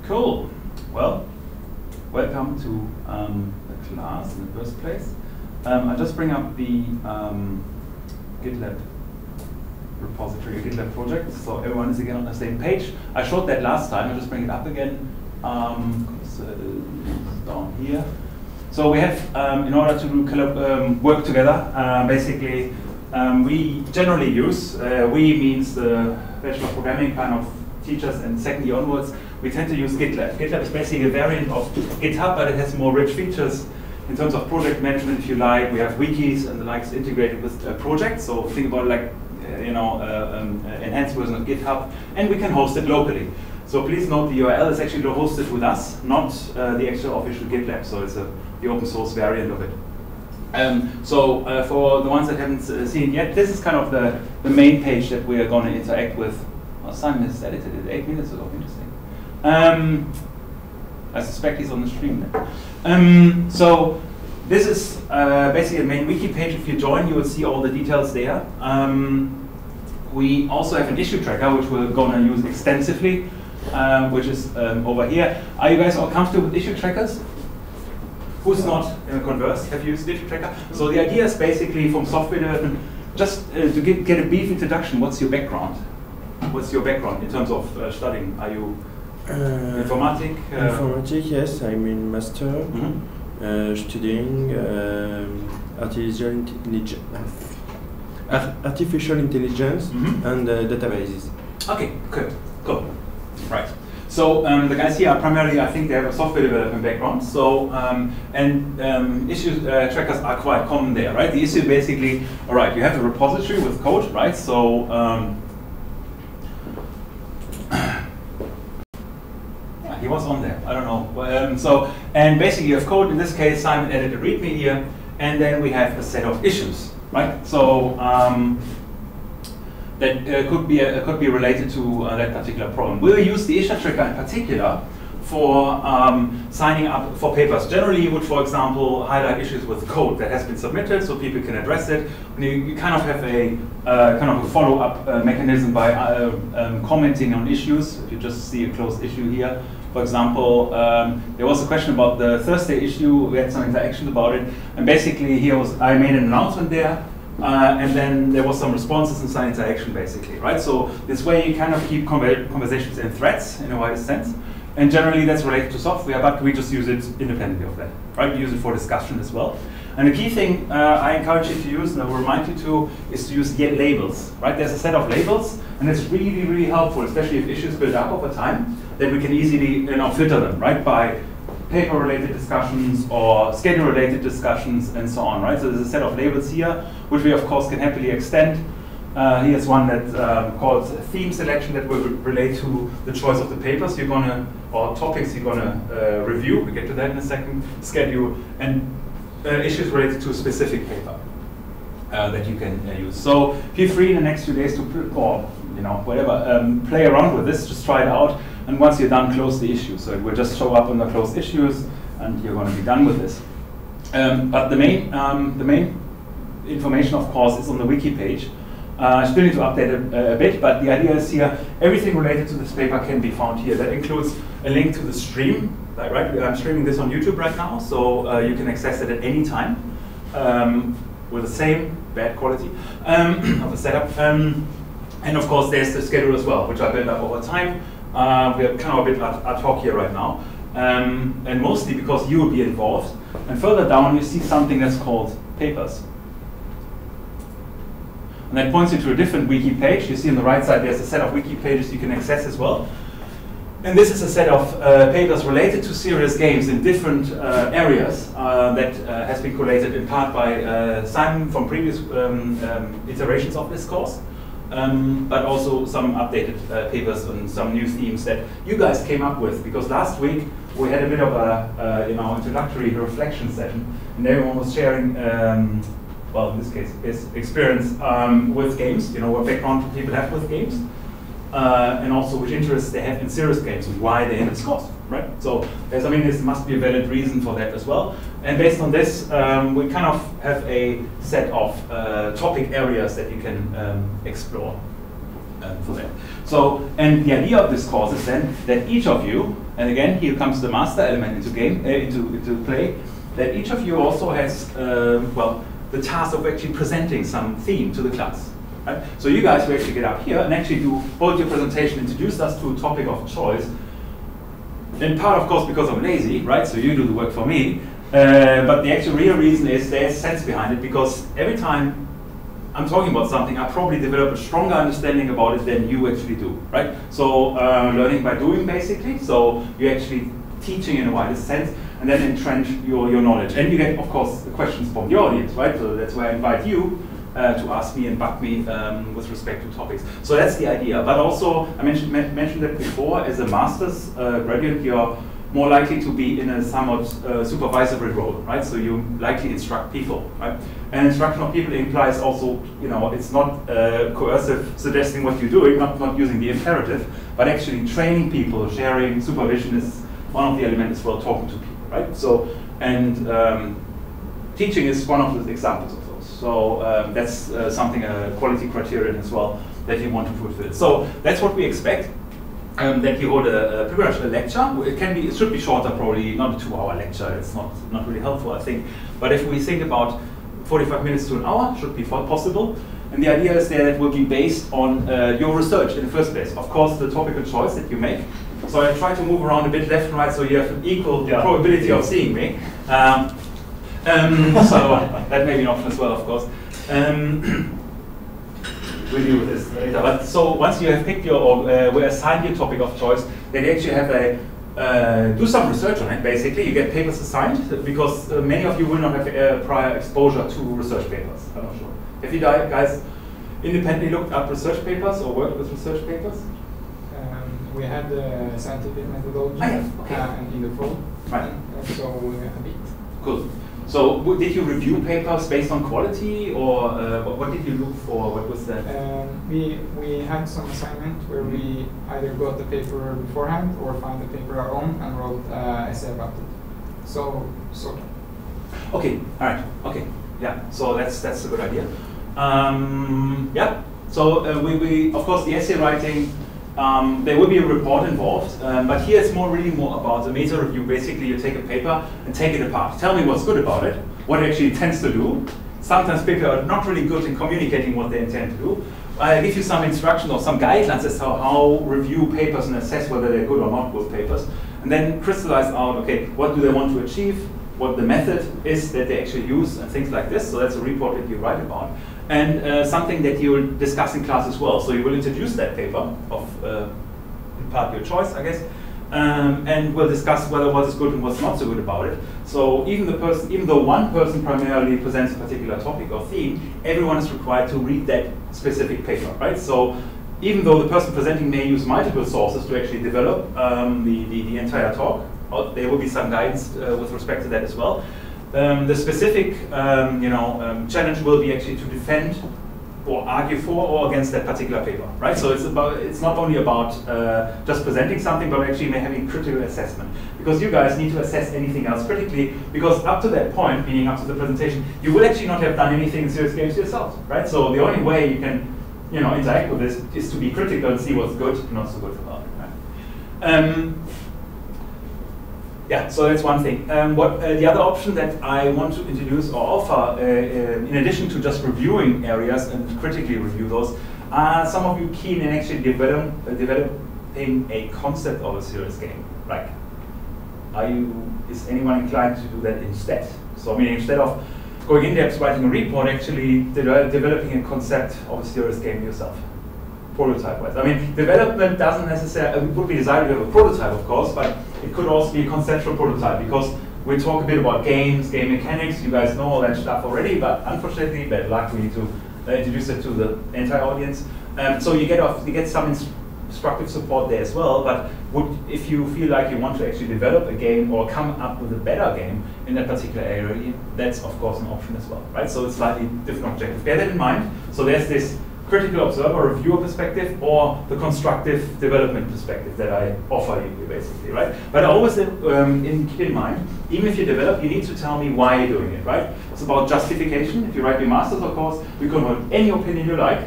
Cool. Well, welcome to the class in the first place. I'll just bring up the GitLab repository, GitLab project, so everyone is again on the same page. I showed that last time. I'll just bring it up again. It's down here. So we have, in order to work together, basically, we generally use, we means the Bachelor of Programming kind of teachers and second year onwards, we tend to use GitLab. GitLab is basically a variant of GitHub, but it has more rich features in terms of project management, if you like. We have wikis and the likes integrated with projects, so think about it like, enhanced version of GitHub, and we can host it locally. So please note the URL is actually hosted with us, not the actual official GitLab, so it's the open source variant of it. For the ones that haven't seen it yet, this is kind of the main page that we are going to interact with. Well, Simon has edited it 8 minutes ago, interesting. I suspect he's on the stream now. So this is basically the main wiki page. If you join, you will see all the details there. We also have an issue tracker, which we're going to use extensively, which is over here. Are you guys all comfortable with issue trackers? Who's not conversed? Have you used issue tracker? So the idea is basically from software development, just to get a brief introduction. What's your background? What's your background in terms of studying? Are you informatic? Informatic, yes. I'm in master, studying artificial intelligence and databases. Okay, good, cool. Right. So the guys here are primarily, I think they have a software development background. So issue trackers are quite common there, right? The issue basically, all right, you have a repository with code, right? So he was on there, I don't know. And basically you have code, in this case Simon added a README here, and then we have a set of issues, right? So that could be related to that particular problem. We'll use the issue tracker in particular for signing up for papers. Generally, you would, for example, highlight issues with code that has been submitted so people can address it. And you kind of have a kind of a follow-up mechanism by commenting on issues. If you just see a closed issue here, for example, there was a question about the Thursday issue. We had some interaction about it, and basically here I made an announcement there. And then there was some responses and some interaction, basically, right? So this way you kind of keep conversations in threads in a wider sense. And generally that's related to software, but we just use it independently of that, right? We use it for discussion as well. And the key thing I encourage you to use, and I will remind you to, is to use labels, right? There's a set of labels, and it's really, really helpful, especially if issues build up over time, then we can easily filter them, right? By paper-related discussions or schedule-related discussions and so on, right? So there's a set of labels here, which we of course can happily extend. Here's one that called theme selection that will relate to the choice of the papers you're gonna, or topics you're gonna review. We'll get to that in a second. Schedule and issues related to a specific paper that you can use. So feel free in the next few days to, or whatever, play around with this, just try it out. And once you're done, close the issue. So it will just show up on the closed issues, and you're going to be done with this. But the main information, of course, is on the wiki page. I still need to update it a bit, but the idea is here, everything related to this paper can be found here. That includes a link to the stream. Right? I'm streaming this on YouTube right now, so you can access it at any time with the same bad quality of the setup. And of course, there's the schedule as well, which I built up over time. We are kind of a bit ad hoc here right now, and mostly because you will be involved. And further down, you see something that's called papers. And that points you to a different wiki page. You see on the right side, there's a set of wiki pages you can access as well. And this is a set of papers related to serious games in different areas that has been collated in part by Simon from previous iterations of this course. But also some updated papers on some new themes that you guys came up with, because last week we had a bit of a introductory reflection session, and everyone was sharing, well, in this case, his experience with games, what background people have with games, and also which interests they have in serious games and why they hit scores, right? So this must be a valid reason for that as well. And based on this, we kind of have a set of topic areas that you can explore. for that. So, and the idea of this course is then that each of you, and again here comes the master element into play, that each of you also has well, the task of actually presenting some theme to the class. Right? So you guys will actually get up here and actually hold your presentation, introduce us to a topic of choice. In part, of course, because I'm lazy, right? So you do the work for me. But the actual real reason is there's sense behind it, because every time I'm talking about something, I probably develop a stronger understanding about it than you actually do, right? So learning by doing, basically. So you're actually teaching in a wider sense, and then entrench your knowledge. And you get, of course, the questions from the audience, right? So that's why I invite you to ask me and bug me with respect to topics. So that's the idea. But also, I mentioned that before, as a master's graduate, you're more likely to be in a somewhat supervisory role, right? So you likely instruct people, right? And instruction of people implies also, you know, it's not coercive suggesting what you're doing, not using the imperative, but actually training people, sharing, supervision is one of the elements as well, talking to people, right? So, and teaching is one of the examples of those. So that's something, a quality criterion as well, that you want to fulfill. So that's what we expect. That you hold pretty much a lecture. It should be shorter, probably not a 2-hour lecture. It's not really helpful, I think. But if we think about 45 minutes to an hour, should be possible. And the idea is that it will be based on your research in the first place. Of course, the topical choice that you make. So I try to move around a bit left and right, so you have an equal probability of seeing me. So that may be an option as well, of course. We'll deal with this later. But so once you have picked your, or we assigned your topic of choice, then you actually have a, do some research on it, basically. You get papers assigned, because many of you will not have prior exposure to research papers. I'm not sure. Have you guys independently looked up research papers or worked with research papers? We had the scientific methodology in the fall. Right. So we have a bit. Cool. So did you review papers based on quality, or what did you look for? What was that? We had some assignment where we either got the paper beforehand or found the paper our own and wrote an essay about it. So sort of. Okay. All right. Okay. Yeah. So that's a good idea. Yeah. So we of course the essay writing. There will be a report involved, but here it's really more about the meta review. Basically, you take a paper and take it apart. Tell me what's good about it, what it actually intends to do. Sometimes people are not really good in communicating what they intend to do. I give you some instruction or some guidelines as to how review papers and assess whether they're good or not good papers, and then crystallize out, okay, what do they want to achieve, what the method is that they actually use, and things like this. So that's a report that you write about. And something that you will discuss in class as well. So you will introduce that paper of in part your choice, I guess, and we'll discuss whether what is good and what's not so good about it. So even though one person primarily presents a particular topic or theme, everyone is required to read that specific paper, right? So even though the person presenting may use multiple sources to actually develop the entire talk, there will be some guidance with respect to that as well. The specific challenge will be actually to defend or argue for or against that particular paper, right? So it's not only about just presenting something, but actually having critical assessment. Because you guys need to assess anything else critically, because up to that point, meaning up to the presentation, you will actually not have done anything in serious games yourself, right? So the only way you can interact with this is to be critical and see what's good and not so good about it, right? Yeah, so that's one thing. The other option that I want to introduce or offer, in addition to just reviewing areas and critically review those, are some of you keen in actually developing a concept of a serious game? Like, is anyone inclined to do that instead? So meaning instead of going in depth writing a report, actually developing a concept of a serious game yourself, prototype-wise. I mean, development doesn't necessarily, it would be desired to have a prototype, of course, but it could also be a conceptual prototype, because we talk a bit about games, game mechanics. You guys know all that stuff already, but unfortunately, bad luck, we need to introduce it to the entire audience. So you get some instructive support there as well. But if you feel like you want to actually develop a game or come up with a better game in that particular area, that's of course an option as well, right? So it's slightly different objective. Bear that in mind. So there's this critical observer, reviewer perspective, or the constructive development perspective that I offer you, basically, right? But always keep in mind, even if you develop, you need to tell me why you're doing it, right? It's about justification. If you write your master's, of course, you can hold any opinion you like,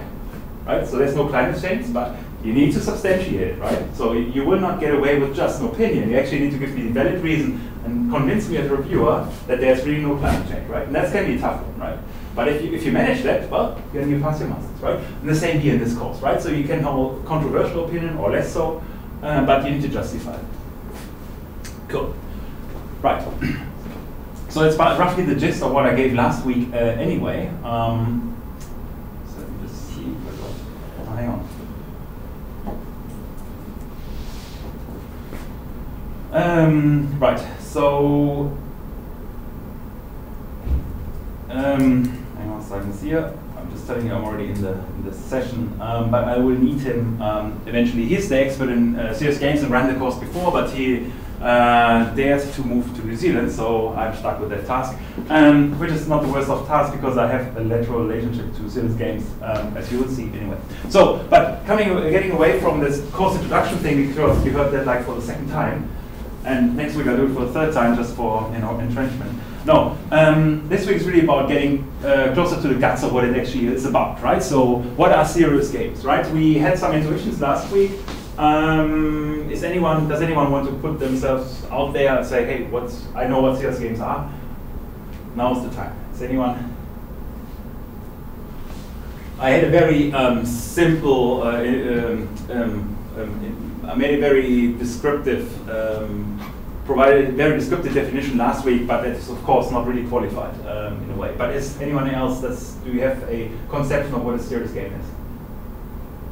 right? So there's no climate change, but you need to substantiate it, right? So you will not get away with just an opinion. You actually need to give me a valid reason and convince me as a reviewer that there's really no climate change, right? And that's going to be a tough one, right? But if you manage that, well, then you pass your masters, right? And the same here in this course, right? So you can have a controversial opinion or less so, but you need to justify it. Cool. Right. So it's roughly the gist of what I gave last week anyway. So let me just see. Hang on. Right. So hang on a second here. I'm just telling you I'm already in the session, but I will need him eventually. He's the expert in serious games and ran the course before, but he dared to move to New Zealand, so I'm stuck with that task, which is not the worst of tasks because I have a lateral relationship to serious games, as you will see anyway. So, but getting away from this course introduction thing, because you heard that like for the second time, and next week I'll do it for the third time just for entrenchment. No, this week is really about getting closer to the guts of what it actually is about, right? So, what are serious games, right? We had some intuitions last week. Does anyone want to put themselves out there and say, hey, I know what serious games are? Now's the time. Is anyone? I had a very simple, I made a very descriptive, provided a very descriptive definition last week, but that is of course not really qualified in a way. But is anyone else, do you have a conception of what a serious game is?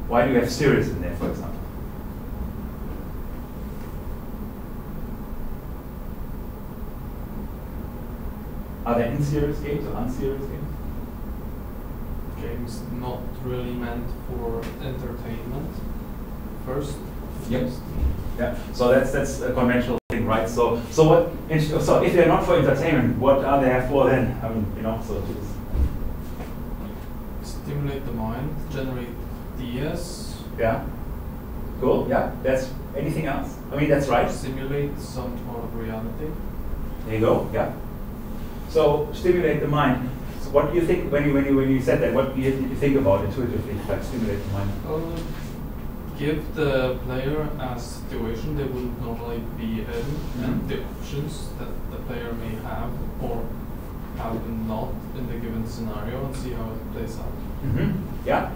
Why do you have serious in there, for example? Are there unserious games or unserious games? Games not really meant for entertainment first. Yep. Yeah. So that's a conventional thing, right? So if they're not for entertainment, what are they for then? I mean, so to stimulate the mind, generate ideas. Yeah. Cool. Yeah. That's anything else? I mean, that's right. Simulate some sort of reality. There you go. Yeah. So stimulate the mind. So what do you think when you said that? What did you think about intuitively, like stimulate the mind? Give the player a situation they would normally be in, and the options that the player may have or have not in the given scenario, and see how it plays out. Yeah.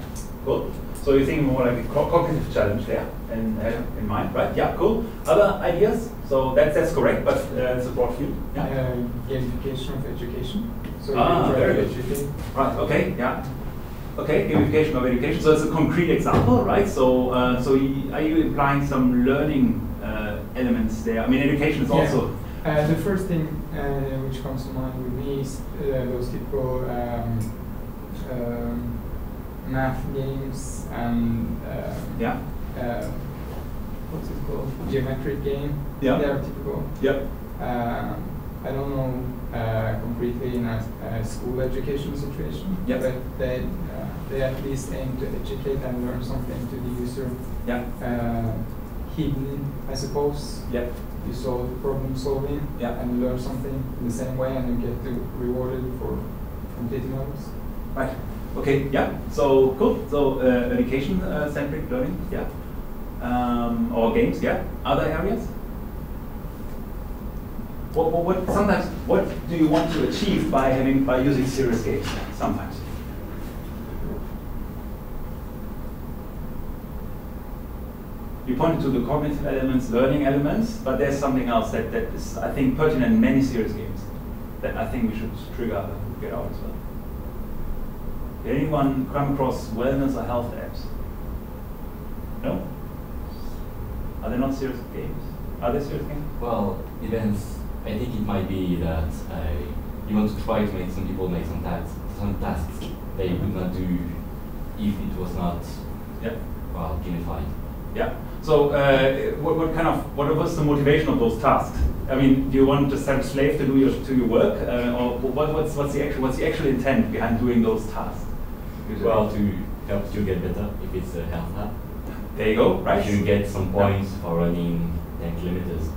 Cool. So you're thinking more like a cognitive challenge there in mind, right? Yeah. Cool. Other ideas? So that's correct, but it's a broad field. Yeah. Gamification of education. So very good. Right. Okay. Yeah. Okay. Gamification of education. So it's a concrete example, right? So are you implying some learning elements there? I mean, education is also. The first thing which comes to mind with me is those typical math games and what's it called? Geometric game. Yeah. They are typical. Yep. I don't know concretely in a school education situation, yep. but they at least aim to educate and learn something to the user. Yeah. Hidden, I suppose. Yep. You solve problem solving and learn something in the same way, and you get rewarded for completing others. Right. Okay. Yeah. So cool. So education-centric learning. Yeah. Or games. Yeah. Other areas. What do you want to achieve by using serious games? Sometimes. You pointed to the cognitive elements, learning elements, but there's something else that is, I think, pertinent in many serious games that I think we should trigger and get out as well. Did anyone come across wellness or health apps? No? Are they not serious games? Are they serious games? Well, it depends. I think it might be that you want to try to make some people make some tasks they would not do if it was not gamified. Yeah. So what was the motivation of those tasks? I mean, do you want to just have a slave to do your work, or what's the actual intent behind doing those tasks? Well, to help you get better if it's a health app. There you go. Right. If you get some points for running 10 kilometers,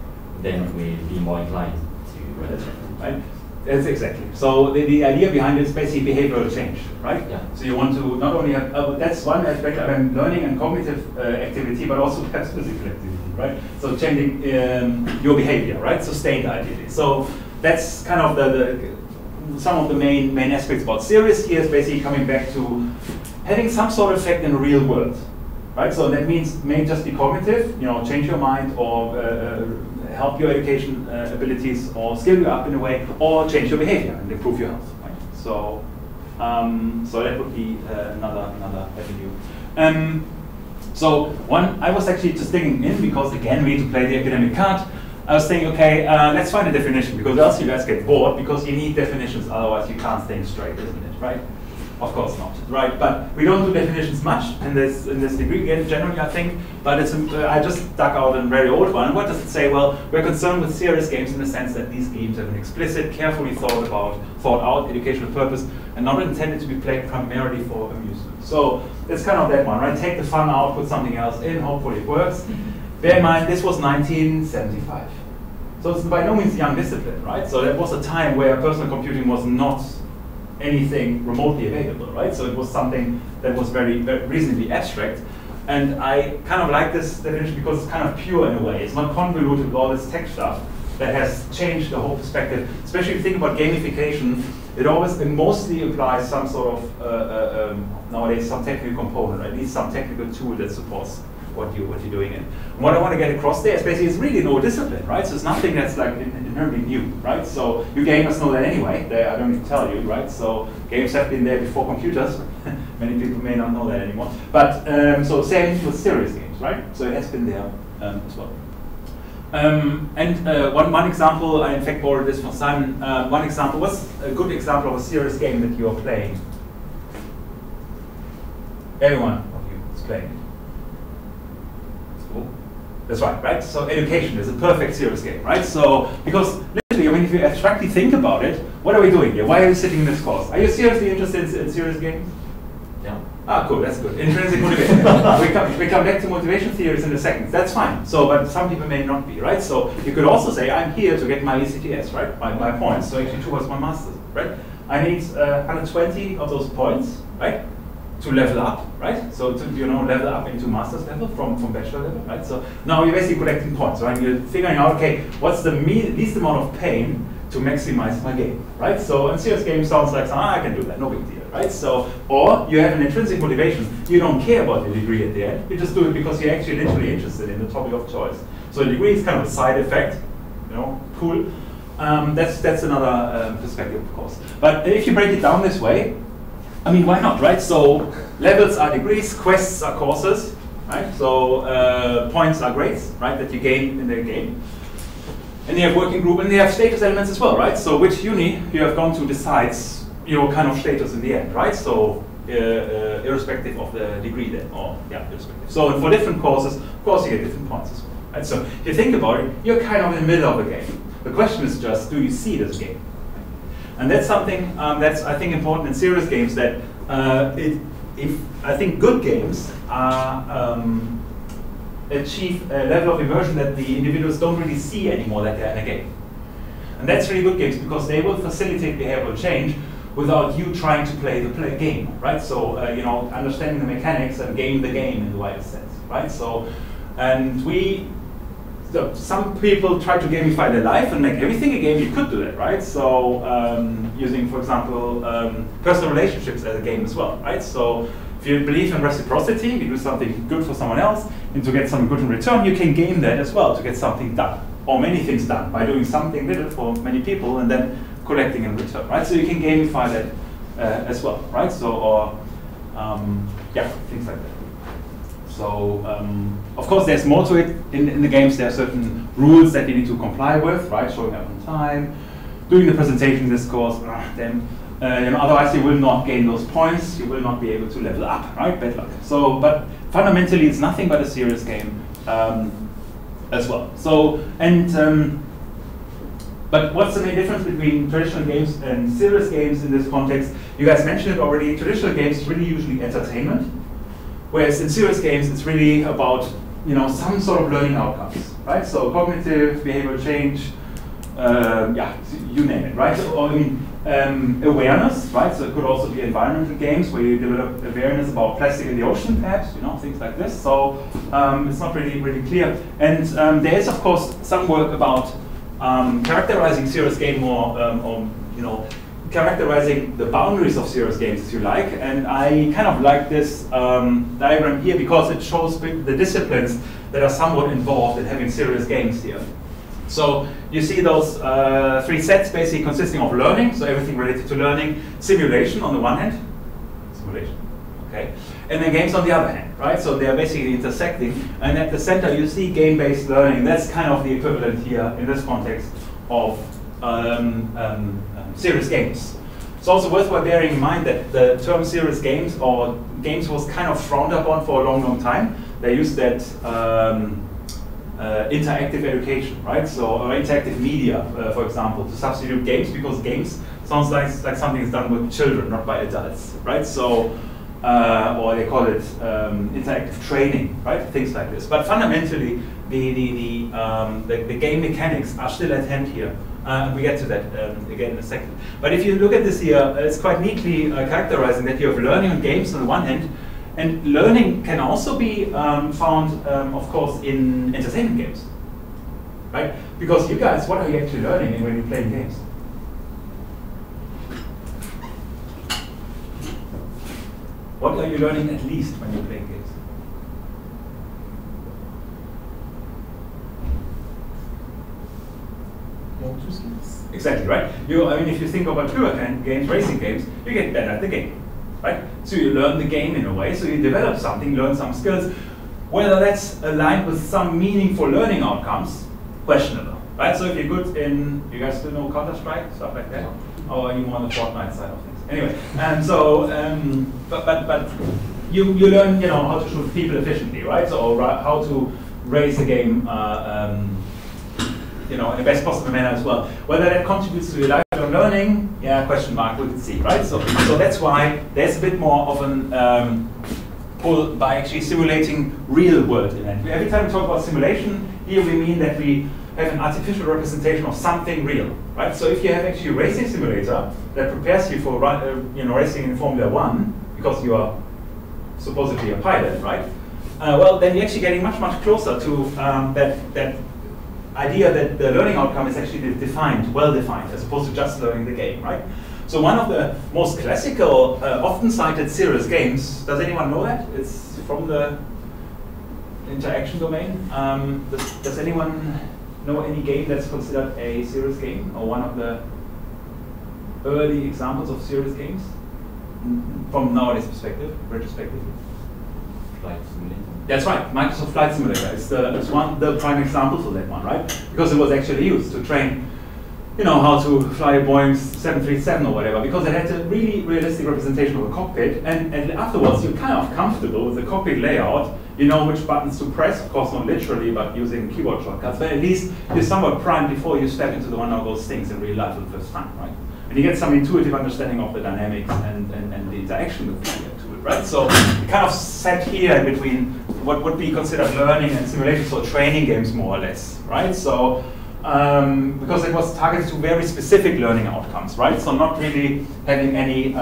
then we'll be more inclined to run it. Right. It's exactly. So the idea behind it is basically behavioral change, right? Yeah. So you want to not only have, that's one aspect of learning and cognitive activity, but also perhaps physical activity, right? So changing your behavior, right? Sustained ideally. So that's kind of some of the main aspects about serious here is basically coming back to having some sort of effect in the real world, right? So that means may just be cognitive, change your mind or help your education abilities or skill you up in a way, or change your behavior and improve your health. Right? So, so that would be another avenue. I was actually just digging in because again we need to play the academic card. I was saying, okay, let's find a definition because else you guys get bored because you need definitions, otherwise you can't think straight, isn't it? Right? Of course not, right? But we don't do definitions much in this degree, again, generally, I think. But it's I just dug out a very old one. What does it say? Well, we're concerned with serious games in the sense that these games have an explicit, carefully thought out educational purpose and not intended to be played primarily for amusement. So it's kind of that one, right? Take the fun out, put something else in, hopefully it works. Bear in mind, this was 1975. So it's by no means a young discipline, right? So that was a time where personal computing was not anything remotely available, right? So it was something that was very reasonably abstract. And I kind of like this definition because it's kind of pure in a way. It's not convoluted with all this tech stuff that has changed the whole perspective. Especially if you think about gamification, it mostly applies some sort of, nowadays, some technical component, or at least some technical tool that supports what you're doing. And what I want to get across there is basically it's really no discipline, right? So it's nothing that's like inherently new, right? So you gamers know that anyway. I don't need to tell you, right? So games have been there before computers. Many people may not know that anymore. But so same with serious games, right? So it has been there as well. One example, I in fact borrowed this from Simon. One example, what's a good example of a serious game that you are playing? Everyone of you is playing it. That's right? So education is a perfect serious game, right? So, because literally, I mean, if you abstractly think about it, what are we doing here? Why are we sitting in this course? Are you seriously interested in serious games? Yeah. Ah, cool, that's good. Intrinsic motivation. we come back to motivation theories in a second. That's fine. So, but some people may not be, right? So, you could also say, I'm here to get my ECTS, right? My points. So, actually, towards my master's, right? I need 120 of those points, right? To level up, right? So to level up into master's level from bachelor level, right? So now you're basically collecting points, right? You're figuring out, okay, what's the least amount of pain to maximize my game, right? So in serious game sounds like, I can do that, no big deal, right? So, or you have an intrinsic motivation. You don't care about the degree at the end. You just do it because you're actually literally interested in the topic of choice. So the degree is kind of a side effect, cool. That's another perspective, of course. But if you break it down this way, I mean, why not, right? So levels are degrees, quests are courses, right? So points are grades, right, that you gain in the game. And you have working group, and they have status elements as well, right? So which uni you have gone to decides your kind of status in the end, right? So irrespective of the degree then, or yeah, irrespective. So for different courses, of course, you get different points as well, right? So if you think about it, you're kind of in the middle of the game. The question is just, do you see it as a game? And that's something that's, I think, important in serious games, that I think good games achieve a level of immersion that the individuals don't really see anymore that they're in a game. And that's really good games because they will facilitate behavioral change without you trying to play the game, right? So, understanding the mechanics and game the game in the widest sense, right? So, and some people try to gamify their life and make everything a game. You could do that, right? So using, for example, personal relationships as a game as well, right? So if you believe in reciprocity, you do something good for someone else, and to get something good in return, you can game that as well to get something done, or many things done by doing something little for many people and then collecting in return, right? So you can gamify that as well, right? So, or yeah, things like that. So, of course, there's more to it. In the games, there are certain rules that you need to comply with, right? Showing up on time, doing the presentation in this course, then otherwise you will not gain those points. You will not be able to level up, right? Bad luck. So, but fundamentally, it's nothing but a serious game as well. So, but what's the main difference between traditional games and serious games in this context? You guys mentioned it already. Traditional games is really usually entertainment. Whereas in serious games, it's really about some sort of learning outcomes, right? So cognitive, behavioral change, yeah, you name it, right? So, I mean, awareness, right? So it could also be environmental games where you develop awareness about plastic in the ocean, perhaps, you know, things like this. So it's not really clear. And there is, of course, some work about characterizing serious game or you know, characterizing the boundaries of serious games, if you like. And I kind of like this diagram here because it shows the disciplines that are somewhat involved in having serious games here. So you see those 3 sets basically consisting of learning, so everything related to learning, simulation on the one hand, simulation, okay, and then games on the other hand, right? So they are basically intersecting, and at the center you see game-based learning. That's kind of the equivalent here in this context of serious games. It's also worthwhile bearing in mind that the term serious games or games was kind of frowned upon for a long time. They used that interactive education, right? So, or interactive media, for example, to substitute games, because games sounds like something is done with children, not by adults, right? So, or they call it interactive training, right? Things like this. But fundamentally, the game mechanics are still at hand here. We get to that again in a second. But if you look at this here, it's quite neatly characterizing that you have learning on games on the one hand, and learning can also be found, of course, in entertainment games, right? Because you guys, what are you actually learning when you're playing games? What are you learning at least when you're playing games? Motor skills. Exactly, right? I mean, if you think about pure games, racing games, you get better at the game, right? So you learn the game in a way, so you develop something, learn some skills. Whether that's aligned with some meaningful learning outcomes, questionable, right? So if you're good in, you guys still know Counter-Strike, stuff like that? Or are you more on the Fortnite side of things? Anyway, but you learn, you know, how to shoot people efficiently, right? So, or how to race the game, you know, in the best possible manner as well. Whether that contributes to your lifelong learning, yeah, question mark, we can see, right? So that's why there's a bit more of an pull by actually simulating real world event. Every time we talk about simulation, here we mean that we have an artificial representation of something real, right? So if you have actually a racing simulator that prepares you for you know, racing in Formula 1, because you are supposedly a pilot, right? Well, then you're actually getting much closer to that idea that the learning outcome is actually defined, well-defined, as opposed to just learning the game, right? So one of the most classical, often cited serious games, does anyone know that? It's from the interaction domain. Does anyone know any game that's considered a serious game, or one of the early examples of serious games from nowadays perspective, retrospectively? Flight Simulator. That's right, Microsoft Flight Simulator is the prime example for that one, right? Because it was actually used to train, you know, how to fly a Boeing 737 or whatever, because it had a really realistic representation of a cockpit, and afterwards you're kind of comfortable with the cockpit layout. You know which buttons to press, of course not literally, but using keyboard shortcuts, but at least you're somewhat primed before you step into the one of those things in real life for the first time, right? And you get some intuitive understanding of the dynamics and the interaction with the tool, right? So you kind of set here in between what would be considered learning and simulation, so training games more or less, right? So because it was targeted to very specific learning outcomes, right? So not really having any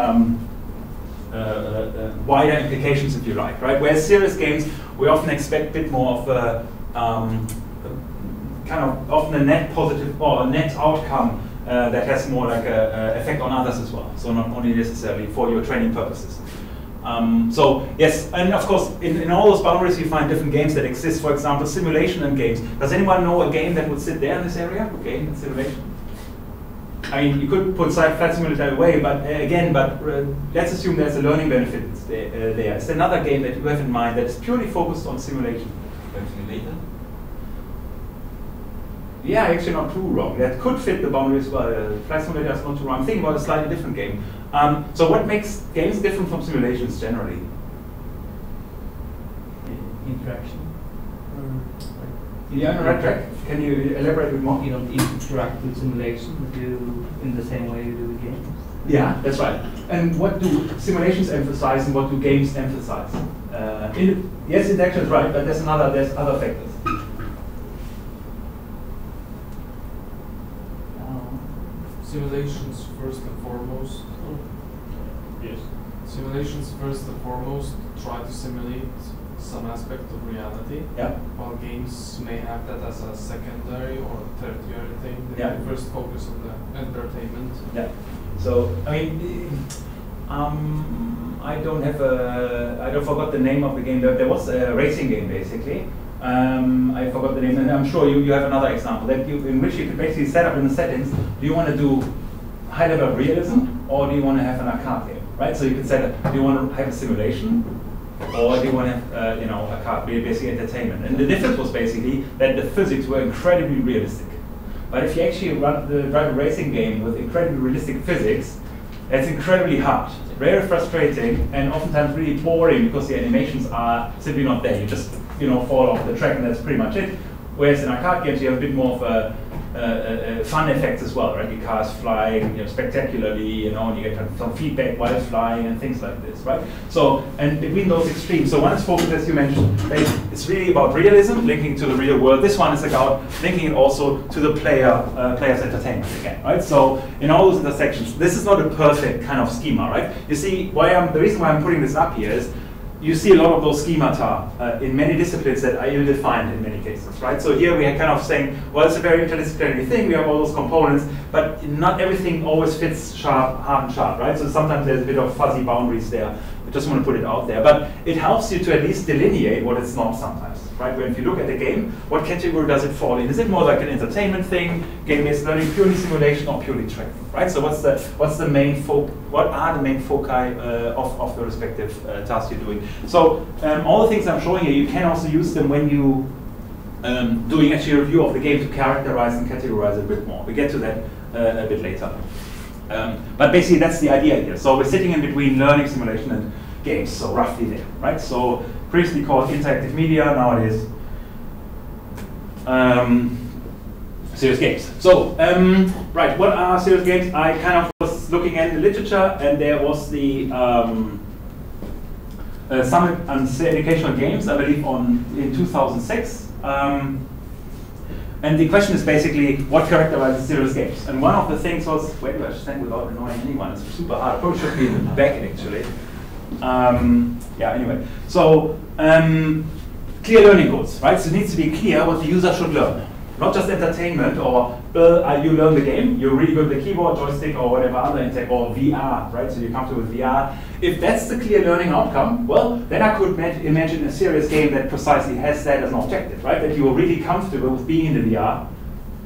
wider implications, if you like, right? Whereas serious games, we often expect a bit more of a kind of often a net positive or a net outcome that has more like a effect on others as well. So not only necessarily for your training purposes. So yes, and of course, in all those boundaries you find different games that exist. For example, simulation and games. Does anyone know a game that would sit there in this area? A game and simulation? I mean, you could put Flight Simulator away, but let's assume there's a learning benefit there. Is there another game that you have in mind that is purely focused on simulation? Flight Simulator? Yeah, actually not too wrong. That could fit the boundaries well. Flight Simulator is not too wrong. I'm thinking about a slightly different game. So what makes games different from simulations generally? Interaction. Yeah, on the right track. Can you elaborate a bit more? You don't interact with simulation in the same way you do with games. Yeah, that's right. And what do simulations emphasize and what do games emphasize? Yes, interaction is right, but there's other factors. simulations first and foremost. Yes. Simulations first and foremost try to simulate some aspect of reality. Yeah. While games may have that as a secondary or tertiary thing. They Yeah. first focus on the entertainment. Yeah. So I mean, I don't forgot the name of the game. There was a racing game basically. I forgot the name, and I'm sure you have another example in which you could basically set up in the settings. Do you want to do high level of realism, or do you want to have an arcade game, right? So you could set up, do you want to have a simulation, or do you want to have a card, basically entertainment? And the difference was basically that the physics were incredibly realistic. But if you actually drive a racing game with incredibly realistic physics, it's incredibly hard, very frustrating, and oftentimes really boring because the animations are simply not there. You just fall off the track, and that's pretty much it. Whereas in arcade games, you have a bit more of a fun effects as well, right? Your car's flying, spectacularly, and you get some feedback while it's flying and things like this, right? So, and between those extremes, so one is focused, as you mentioned, it's really about realism, linking to the real world. This one is about linking it also to the player's entertainment again, right? So, in all those intersections, this is not a perfect kind of schema, right? You see, the reason why I'm putting this up here is, you see a lot of those schemata in many disciplines that are ill-defined in many cases, right? So here we are kind of saying, well, it's a very interdisciplinary thing, we have all those components, but not everything always fits hard and sharp, right? So sometimes there's a bit of fuzzy boundaries there. I just want to put it out there. But it helps you to at least delineate what it's not sometimes, right? When if you look at the game, what category does it fall in? Is it more like an entertainment thing, game-based learning, purely simulation, or purely training, right? So what are the main foci of the respective tasks you're doing? So all the things I'm showing you can also use them when you doing actually a review of the game to characterize and categorize it a bit more. We get to that a bit later. But basically that's the idea here. So we're sitting in between learning, simulation, and games, so roughly there, right? So previously called interactive media, now it is serious games. So, right, what are serious games? I kind of was looking at the literature, and there was the Summit on Educational Games, I believe, in 2006. And the question is basically, what characterizes serious games? And one of the things was, where do I stand without annoying anyone? It's super hard. Probably should be in the back, actually. Yeah, anyway. So, clear learning goals, right? So it needs to be clear what the user should learn. Not just entertainment, or you learn the game, you're really good with the keyboard, joystick, or whatever other intake, or VR, right? So you're comfortable with VR. If that's the clear learning outcome, well, then I could imagine a serious game that precisely has that as an objective, right? That you are really comfortable with being in the VR,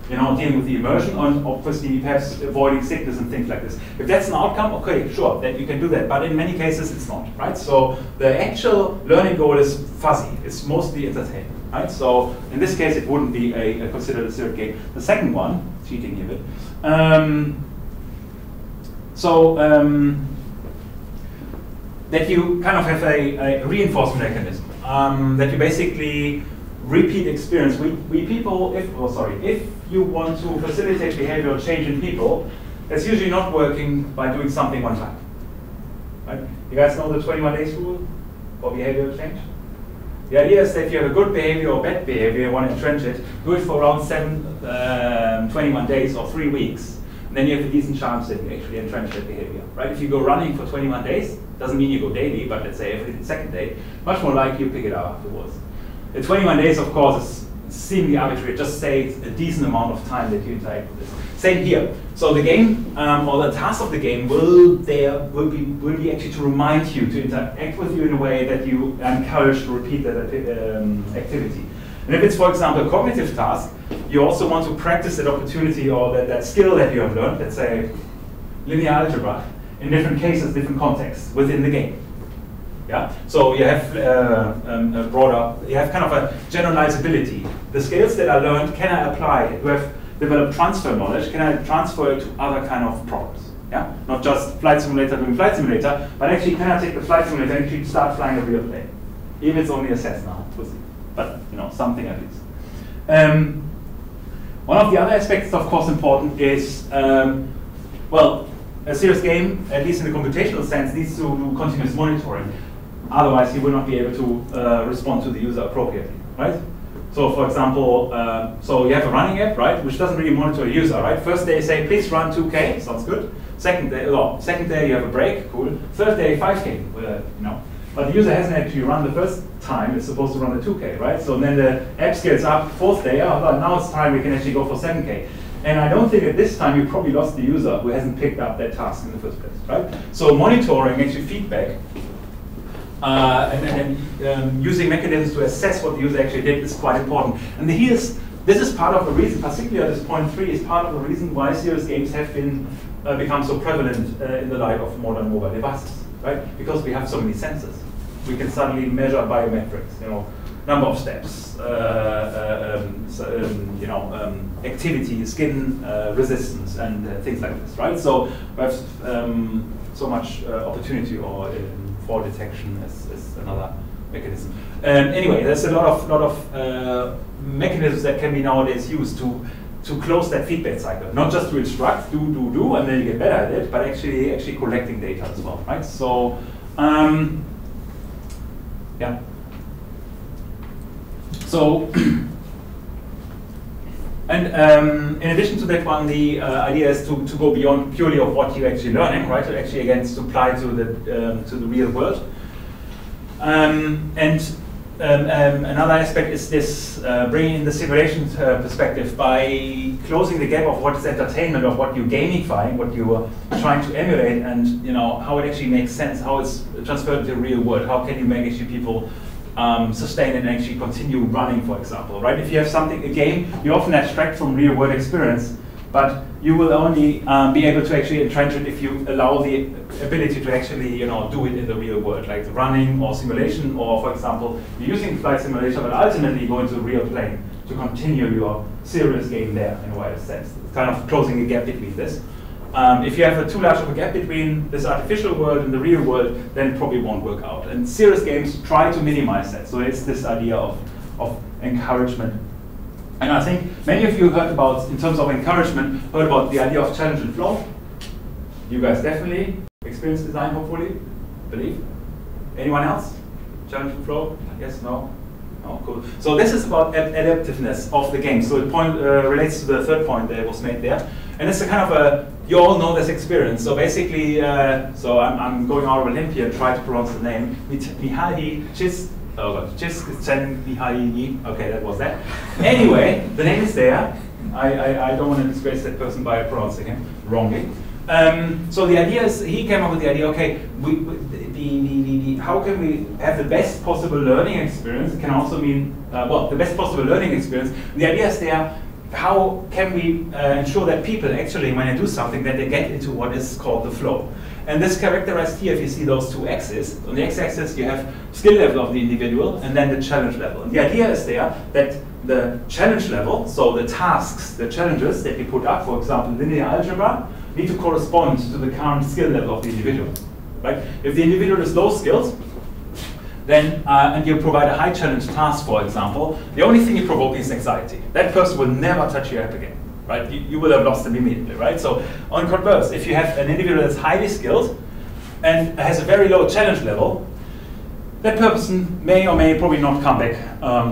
dealing with the immersion, and obviously perhaps avoiding sickness and things like this. If that's an outcome, okay, sure, then you can do that. But in many cases, it's not, right? So the actual learning goal is fuzzy. It's mostly entertainment. Right? So in this case, it wouldn't be considered a serious game. The second one, cheating here a bit. That you kind of have a reinforcement mechanism. That you basically repeat experience. If you want to facilitate behavioral change in people, it's usually not working by doing something one time. Right? You guys know the 21 days rule for behavioral change? The idea is that if you have a good behavior or bad behavior, you want to entrench it, do it for around 21 days or 3 weeks, and then you have a decent chance that you actually entrench that behavior. Right? If you go running for 21 days, doesn't mean you go daily, but let's say every second day, much more likely you pick it up afterwards. The 21 days, of course, is seemingly arbitrary. Just say it's a decent amount of time that you interact with this. Same here. So the game, or the task of the game, will be actually to remind you, to interact with you in a way that you are encouraged to repeat that activity. And if it's, for example, a cognitive task, you also want to practice that opportunity or that skill that you have learned, let's say linear algebra, in different cases, different contexts within the game. Yeah. So you have you have kind of a generalizability. The skills that I learned, can I apply? Do I have developed transfer knowledge? Can I transfer it to other kind of problems? Yeah. Not just flight simulator doing flight simulator, but actually can I take the flight simulator and actually start flying a real plane? Even if it's only a Cessna, but something at least. One of the other aspects, of course, important is a serious game, at least in the computational sense, needs to do continuous monitoring. Otherwise, you will not be able to respond to the user appropriately, right? So for example, so you have a running app, right, which doesn't really monitor a user, right? First day you say, please run 2K, sounds good. Second day you have a break, cool. Third day, 5K, you know. But the user hasn't actually run the first time, it's supposed to run the 2K, right? So then the app scales up, fourth day, oh, well, now it's time we can actually go for 7K. And I don't think at this time you probably lost the user who hasn't picked up that task in the first place, right? So monitoring, actually feedback, and then using mechanisms to assess what the user actually did is quite important. And this is part of the reason, particularly this point 3, is part of the reason why serious games have been become so prevalent in the life of modern mobile devices, right? Because we have so many sensors. We can suddenly measure biometrics, you know, number of steps, activity, skin resistance, and things like this, right? So we have so much opportunity or fall detection is another mechanism. Anyway, there's a lot of mechanisms that can be nowadays used to close that feedback cycle, not just to instruct, do, and then you get better at it, but actually collecting data as well, right? So, yeah. So, and in addition to that one, the idea is to go beyond purely of what you're actually learning, right? To actually again to apply to the real world. Another aspect is this bringing in the simulation perspective by closing the gap of what is entertainment, of what you're gamifying, what you are trying to emulate, and you know how it actually makes sense, how it's transferred to the real world. How can you make actually people sustain and actually continue running, for example, right? If you have a game, you often abstract from real world experience, but you will only be able to actually entrench it if you allow the ability to actually, you know, do it in the real world, like running or simulation, or for example, you're using flight simulation, but ultimately go into a real plane to continue your serious game there in a wider sense. It's kind of closing a gap between this. If you have too large of a gap between this artificial world and the real world, then it probably won't work out. And serious games try to minimize that. So it's this idea of encouragement. And I think many of you heard about, in terms of encouragement, heard about the idea of challenge and flow. You guys definitely experience design, hopefully, believe. Anyone else? Challenge and flow? Yes, no? No, cool. So this is about adaptiveness of the game. So it relates to the third point that was made there. And it's a kind of you all know this experience. So basically, so I'm going out of Olympia and try to pronounce the name. Mihaly Csikszentmihalyi. Okay, that was that. Anyway, the name is there. I don't want to disgrace that person by pronouncing him wrongly. So the idea is, he came up with the idea, okay, how can we have the best possible learning experience? It can also mean, the best possible learning experience. The idea is there, how can we ensure that people actually, when they do something, that they get into what is called the flow. And this characterized here, if you see those two axes. On the x-axis, you have skill level of the individual, and then the challenge level. And the idea is there that the challenge level, so the tasks, the challenges that you put up, for example, linear algebra, need to correspond to the current skill level of the individual. Right? If the individual is low skilled, then, and you provide a high challenge task, for example, the only thing you provoke is anxiety. That person will never touch your app again. Right? You will have lost them immediately, right? So on converse, if you have an individual that's highly skilled and has a very low challenge level, that person may or may probably not come back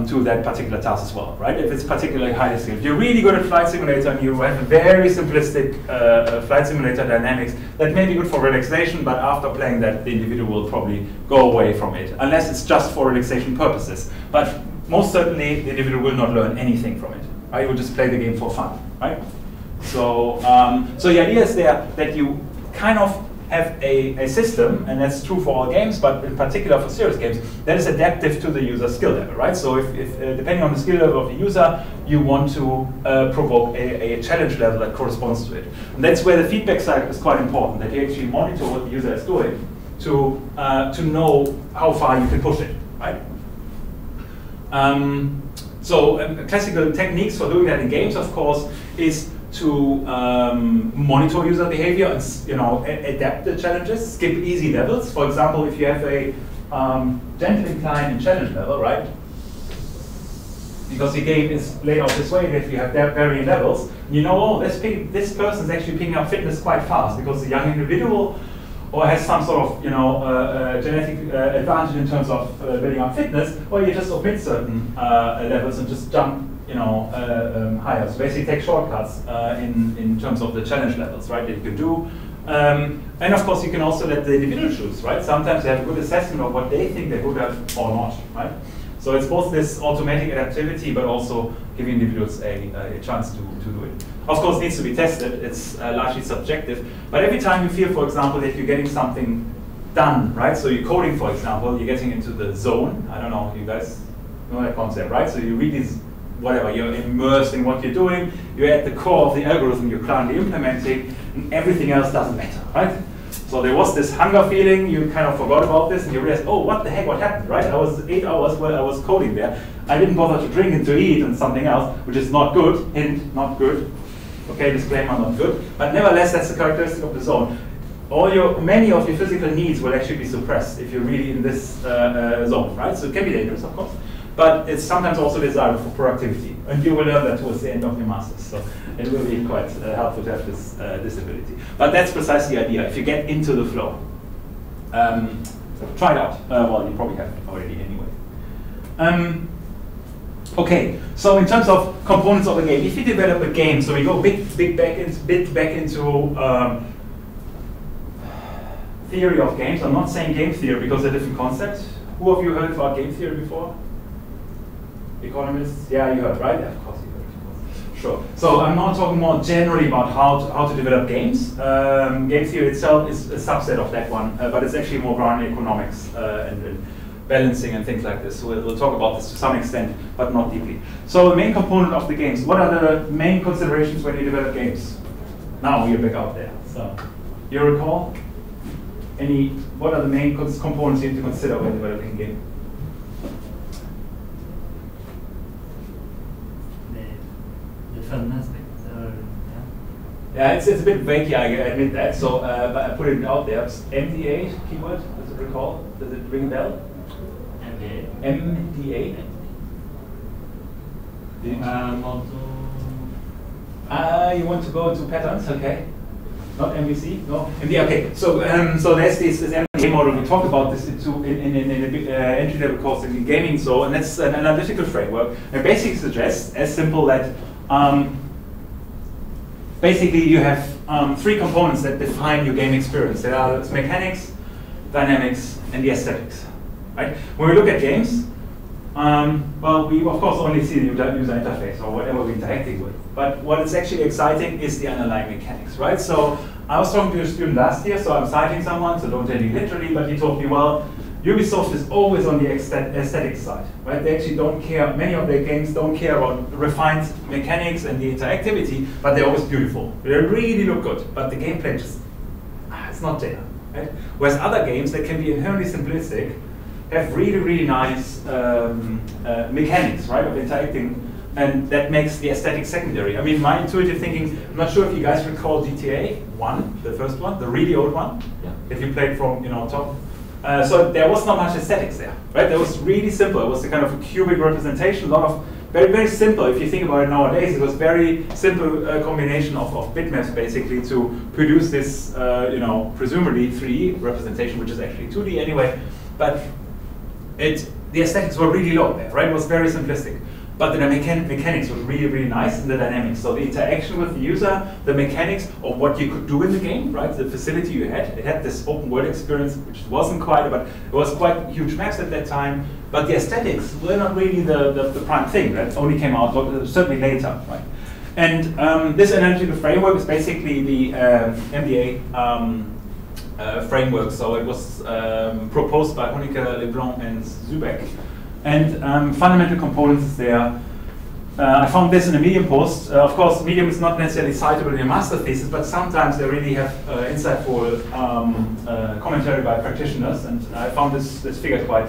to that particular task as well, right? If it's particularly highly skilled. If you're really good at flight simulator and you have a very simplistic flight simulator dynamics, that may be good for relaxation, but after playing that, the individual will probably go away from it, unless it's just for relaxation purposes. But most certainly, the individual will not learn anything from it. Right? You will just play the game for fun, right? So, so the idea is there that you kind of have a system, and that's true for all games, but in particular for serious games, that is adaptive to the user's skill level, right? So if depending on the skill level of the user, you want to provoke a challenge level that corresponds to it. And that's where the feedback cycle is quite important, that you actually monitor what the user is doing to know how far you can push it, right? So classical techniques for doing that in games, of course, is to monitor user behavior and adapt the challenges, skip easy levels. For example, if you have a gentle incline in challenge level, right? Because the game is laid out this way, if you have varying levels, you know, oh, this person is actually picking up fitness quite fast because the young individual, or has some sort of genetic advantage in terms of building up fitness, or you just omit certain levels and just jump higher. So basically take shortcuts in terms of the challenge levels, right, that you can do. And of course you can also let the individual choose, right? Sometimes they have a good assessment of what they think they're good at or not, right? So it's both this automatic adaptivity, but also giving individuals a chance to do it. Of course, it needs to be tested. It's largely subjective. But every time you feel, for example, that you're getting something done, right? So you're coding, for example, you're getting into the zone. I don't know, you guys know that concept, right? So you read these, whatever, you're immersed in what you're doing. You're at the core of the algorithm you're currently implementing, and everything else doesn't matter, right? So there was this hunger feeling, you kind of forgot about this, and you realized, oh, what the heck, what happened, right? I was 8 hours while I was coding there. I didn't bother to drink and to eat and something else, which is not good. Hint, not good. Okay, disclaimer, not good. But nevertheless, that's the characteristic of the zone. Many of your physical needs will actually be suppressed if you're really in this zone, right? So it can be dangerous, of course. But it's sometimes also desirable for productivity. And you will learn that towards the end of your master's. So it will be quite helpful to have this ability. But that's precisely the idea. If you get into the flow, try it out. Well, you probably have it already anyway. Okay, so in terms of components of a game, if you develop a game, so we go bit back into theory of games. I'm not saying game theory because they're different concepts. Who of you heard about game theory before? Economists? Yeah, you heard, right? Yeah, of course you heard, of course. Sure. So I'm not talking more generally about how to develop games. Game theory itself is a subset of that one, but it's actually more grounded in economics and balancing and things like this. So we'll talk about this to some extent, but not deeply. So the main component of the games. What are the main considerations when you develop games? Now you're back out there. So you recall? What are the main components you need to consider when developing a game? The fun aspect, yeah, it's a bit vague, I admit that. So, but I put it out there. MDA keyword. Does it recall? Does it ring a bell? MDA. You want to go into patterns? Okay. Not MVC? No. MDA. Okay. So, so there's this MDA model. We talked about this in a entry-level course in gaming. So, and that's an analytical framework. And basically suggests as simple that. Basically, you have 3 components that define your game experience. There are mechanics, dynamics, and the aesthetics. Right? When we look at games, well, we of course only see the user interface or whatever we're interacting with. But what is actually exciting is the underlying mechanics, right? So I was talking to a student last year, so I'm citing someone, so don't take it literally, but he told me, well, Ubisoft is always on the aesthetic side, right? They actually don't care, many of their games don't care about refined mechanics and the interactivity, but they're always beautiful. They really look good, but the gameplay just, it's not there, right? Whereas other games that can be inherently simplistic have really, really nice mechanics, right, of interacting, and that makes the aesthetic secondary. I mean, my intuitive thinking, I'm not sure if you guys recall GTA 1, the first one, the really old one, yeah. If you played from, top. So there was not much aesthetics there, right? That was really simple. It was a kind of a cubic representation, a lot of very, very simple. If you think about it nowadays, it was very simple combination of bitmaps basically to produce this, presumably 3D representation, which is actually 2D anyway. But the aesthetics were really low there, right? It was very simplistic. But the mechanics was really, really nice in the dynamics. So the interaction with the user, the mechanics of what you could do in the game, right? The facility you had, it had this open world experience, which wasn't quite, but it was quite huge maps at that time. But the aesthetics were not really the prime thing. That only came out certainly later, right? And this analytical framework is basically the MDA framework. So it was proposed by Honecker, Leblanc, and Zübeck. And fundamental components is there. I found this in a Medium post. Of course, Medium is not necessarily citable in your master thesis, but sometimes they really have insightful commentary by practitioners. And I found this figure quite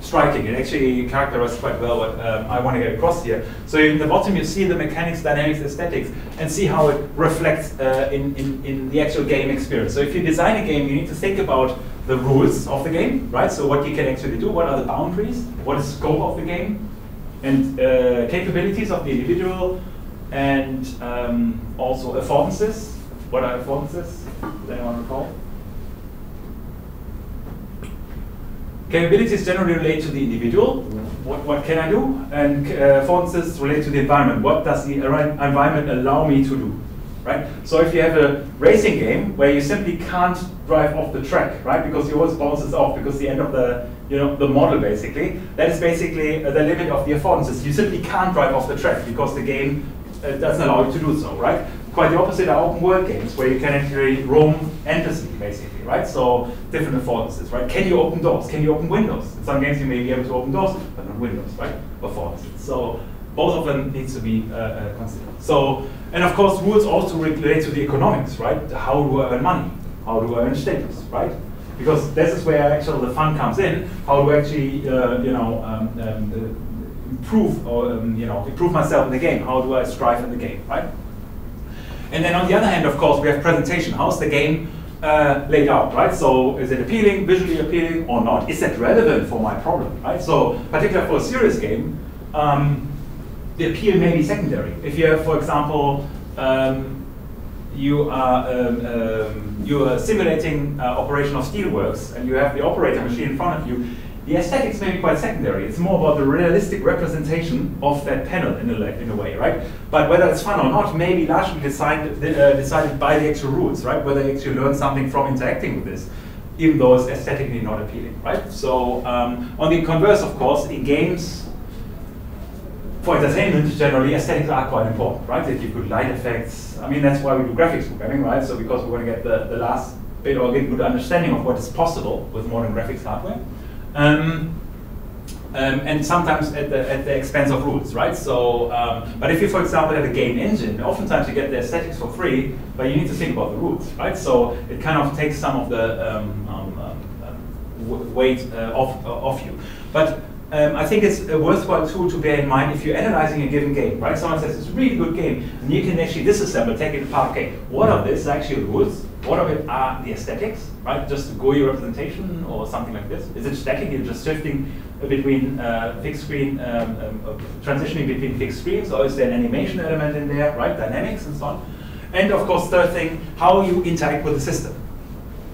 striking. It actually characterizes quite well what I want to get across here. So in the bottom, you see the mechanics, dynamics, aesthetics, and see how it reflects in the actual game experience. So if you design a game, you need to think about the rules of the game, right? So what you can actually do, what are the boundaries, what is the scope of the game, and capabilities of the individual, and also affordances, What are affordances? Does anyone recall? Capabilities generally relate to the individual. What can I do? And affordances relate to the environment. What does the environment allow me to do? Right? So if you have a racing game where you simply can't drive off the track, right? Because you always bounces off because the end of the the model basically, that is basically the limit of the affordances. You simply can't drive off the track because the game doesn't allow you to do so, right? Quite the opposite are open world games where you can actually roam endlessly, basically, right? So different affordances, right? Can you open doors? Can you open windows? In some games you may be able to open doors, but not windows, right? Affordances. So both of them needs to be considered. So, and of course, rules also relate to the economics, right? How do I earn money? How do I earn status, right? Because this is where actually the fun comes in. How do I actually, improve or improve myself in the game? How do I strive in the game, right? And then on the other hand, of course, we have presentation. How's the game laid out, right? So is it appealing, visually appealing or not? Is that relevant for my problem, right? So particularly for a serious game, the appeal may be secondary. If you have, for example, you are simulating operation of steelworks and you have the operator machine in front of you, the aesthetics may be quite secondary. It's more about the realistic representation of that panel in a way, right? But whether it's fun or not may be largely decided by the actual rules, right? Whether you actually learn something from interacting with this, even though it's aesthetically not appealing, right? So on the converse, of course, in games, for entertainment, generally, aesthetics are quite important, right? If you put light effects, I mean, that's why we do graphics programming, right? So because we want to get the last bit or get a good understanding of what is possible with modern graphics hardware. And sometimes at the expense of rules, right? So, but if you, for example, have a game engine, oftentimes you get the aesthetics for free, but you need to think about the rules, right? So it kind of takes some of the weight off you. But I think it's a worthwhile tool to bear in mind if you're analyzing a given game, right? Someone says it's a really good game, and you can actually disassemble, take it apart. Okay, what of this is actually the rules? What of it are the aesthetics, right? Just a GUI representation or something like this? Is it static? You're just shifting between fixed screen, transitioning between fixed screens, or is there an animation element in there, right? Dynamics and so on. And of course, third thing, how you interact with the system.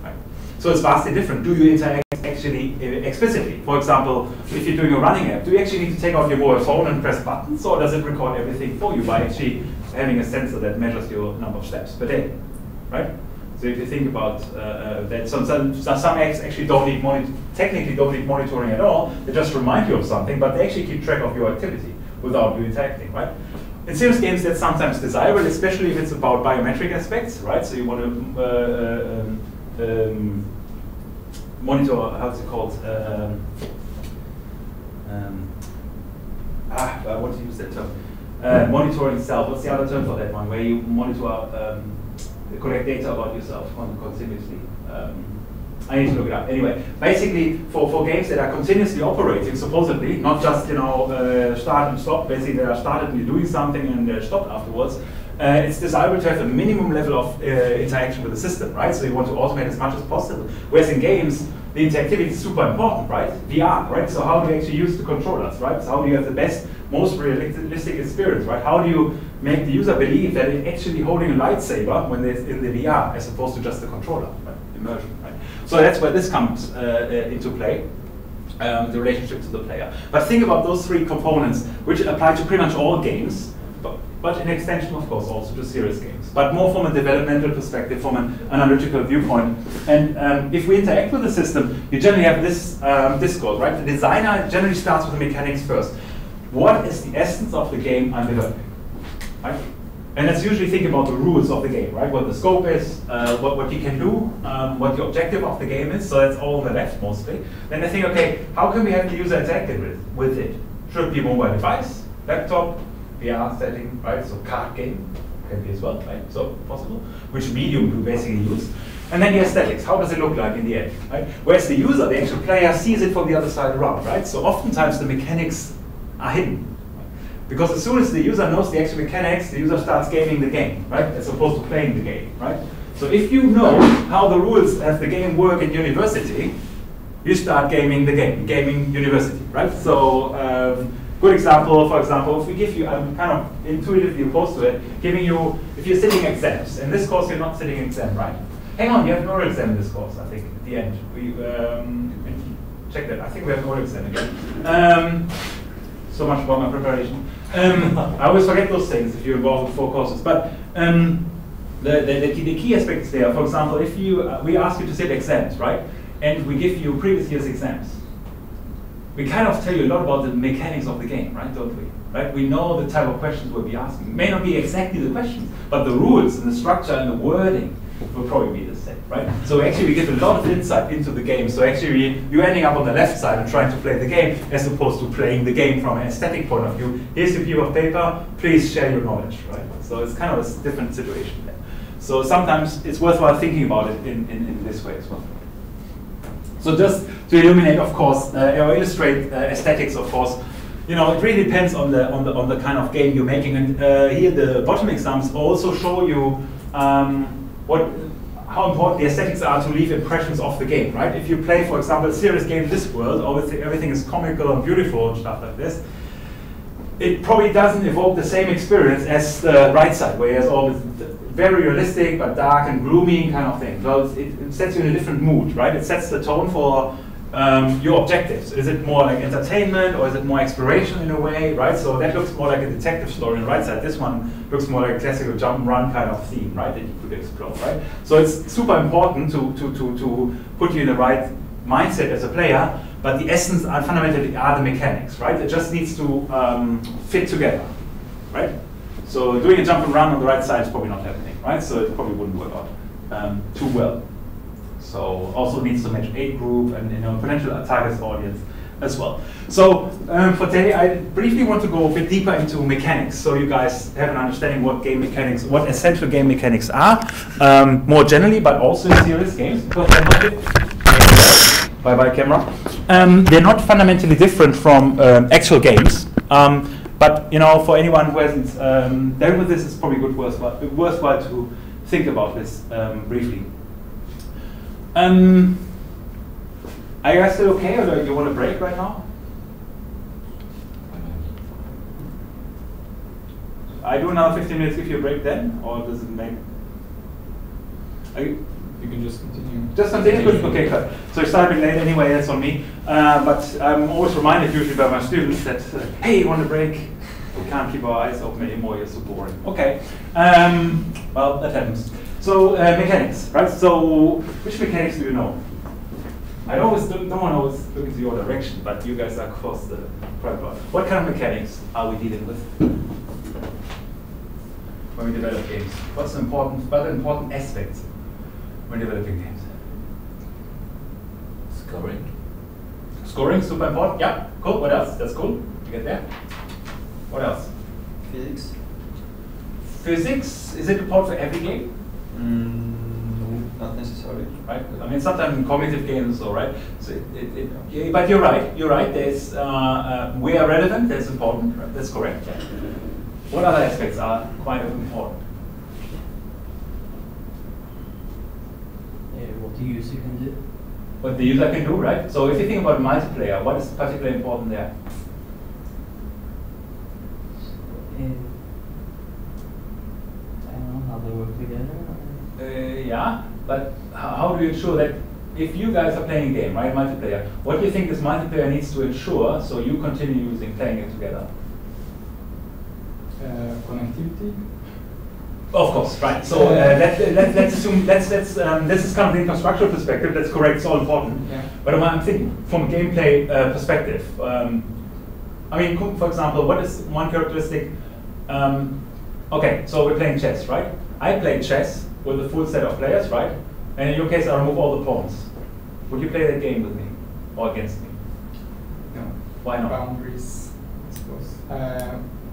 Right? So it's vastly different. Do you interact actually explicitly? For example, if you're doing a running app, do you actually need to take out your mobile phone and press buttons, or does it record everything for you by actually having a sensor that measures your number of steps per day, right? So if you think about that, some apps actually technically don't need monitoring at all. They just remind you of something, but they actually keep track of your activity without you interacting, right? In serious games, that's sometimes desirable, especially if it's about biometric aspects, right? So you want to monitor, how's it called? I want to use that term. Monitoring itself. What's the other term for that one? Where you monitor, collect data about yourself continuously. I need to look it up. Anyway, basically, for games that are continuously operating, supposedly, not just start and stop. Basically, they are started and you're doing something and they're stopped afterwards. It's desirable to have a minimum level of interaction with the system, right? So you want to automate as much as possible. Whereas in games, the interactivity is super important, right? VR, right? So how do you actually use the controllers, right? So how do you have the best, most realistic experience, right? How do you make the user believe that it's actually holding a lightsaber when they're in the VR as opposed to just the controller, right? Immersion, right? So that's where this comes into play, the relationship to the player. But think about those three components, which apply to pretty much all games, but in extension, of course, also to serious games. But more from a developmental perspective, from an analytical viewpoint. And if we interact with the system, you generally have this discourse, right? The designer generally starts with the mechanics first. What is the essence of the game I'm developing, right? And let's usually think about the rules of the game, right? What the scope is, what you can do, what the objective of the game is. So that's all on the left mostly. Then I think, okay, how can we have the user interact with it? Should it be a mobile device, laptop, VR setting, right? So card game can be as well, right? So possible. Which medium do you basically use? And then the aesthetics, how does it look like in the end, right? Whereas the user, the actual player, sees it from the other side around, right? So oftentimes the mechanics are hidden. Because as soon as the user knows the actual mechanics, the user starts gaming the game, right? As opposed to playing the game, right? So if you know how the rules of the game work in university, you start gaming the game, gaming university, right? So Good example, for example, if we give you, I'm kind of intuitively opposed to it, giving you, if you're sitting exams, in this course you're not sitting exam, right? Hang on, you have an oral exam in this course, I think, at the end. We check that, I think we have an oral exam again. So much about my preparation. I always forget those things if you're involved with 4 courses, but the key aspects there, for example, if you, we ask you to sit exams, right? And we give you previous year's exams. We kind of tell you a lot about the mechanics of the game, right? Don't we? Right? We know the type of questions we'll be asking. It may not be exactly the questions, but the rules and the structure and the wording will probably be the same, right? So actually we give a lot of insight into the game. So actually you're ending up on the left side and trying to play the game as opposed to playing the game from an aesthetic point of view. Here's your piece of paper, please share your knowledge, right? So it's kind of a different situation there. So sometimes it's worthwhile thinking about it in this way as well. So just to illuminate, of course, or illustrate aesthetics, of course, you know, it really depends on the kind of game you're making. And here the bottom examples also show you how important the aesthetics are to leave impressions of the game, right? If you play, for example, a serious game in this world, obviously everything is comical and beautiful and stuff like this, it probably doesn't evoke the same experience as the right side, where it's always very realistic but dark and gloomy kind of thing. So it sets you in a different mood, right? It sets the tone for your objectives. Is it more like entertainment or is it more exploration in a way, right? So that looks more like a detective story on the right side. This one looks more like a classical jump and run kind of theme, right? That you could explore, right? So it's super important to put you in the right mindset as a player, but the essence are fundamentally are the mechanics, right? It just needs to fit together, right? So doing a jump and run on the right side is probably not happening, right? So it probably wouldn't work out too well. So also needs to match age group and potential target audience as well. So for today, I briefly want to go a bit deeper into mechanics, so you guys have an understanding what game mechanics, what essential game mechanics are, more generally, but also in serious games. Because they're not bye-bye camera. They're not fundamentally different from actual games. But for anyone who hasn't dealt with this, it's probably worthwhile to think about this briefly. Are you guys still okay, or do you want a break right now? I do another 15 minutes, give you a break then, or does it make? You can just continue. Just continue? Okay, good. So you started late anyway, that's on me. But I'm always reminded usually by my students that, hey, you want a break? We can't keep our eyes open anymore, you're so boring. Okay, well, that happens. So mechanics, right? So which mechanics do you know? I always don't want to always look into your direction, but you guys are across the private. What kind of mechanics are we dealing with when we develop games? What are important aspects when developing games? Scoring. Scoring, super important. Yeah, cool. What else? That's cool. You get there. What else? Physics. Physics, is it important for every game? No, not necessarily. Right. I mean, sometimes in cognitive games, all right. So yeah, but you're right. You're right. There's where relevant, that's important. Right? That's correct. Yeah. What other aspects are quite important? What the user can do. What the user can do, right? So if you think about multiplayer, what is particularly important there? I don't know how they work together. Yeah, but how do you ensure that if you guys are playing a game, right, multiplayer, what do you think this multiplayer needs to ensure so you continue playing it together? Connectivity. Of course, right. So let's assume this is kind of the infrastructural perspective. That's correct. It's all important. Yeah. But I'm thinking from a gameplay perspective. I mean, for example, what is one characteristic? Okay, so we're playing chess, right? I play chess with a full set of players, right? And in your case, I remove all the pawns. Would you play that game with me or against me? No. Why not? Boundaries, I suppose.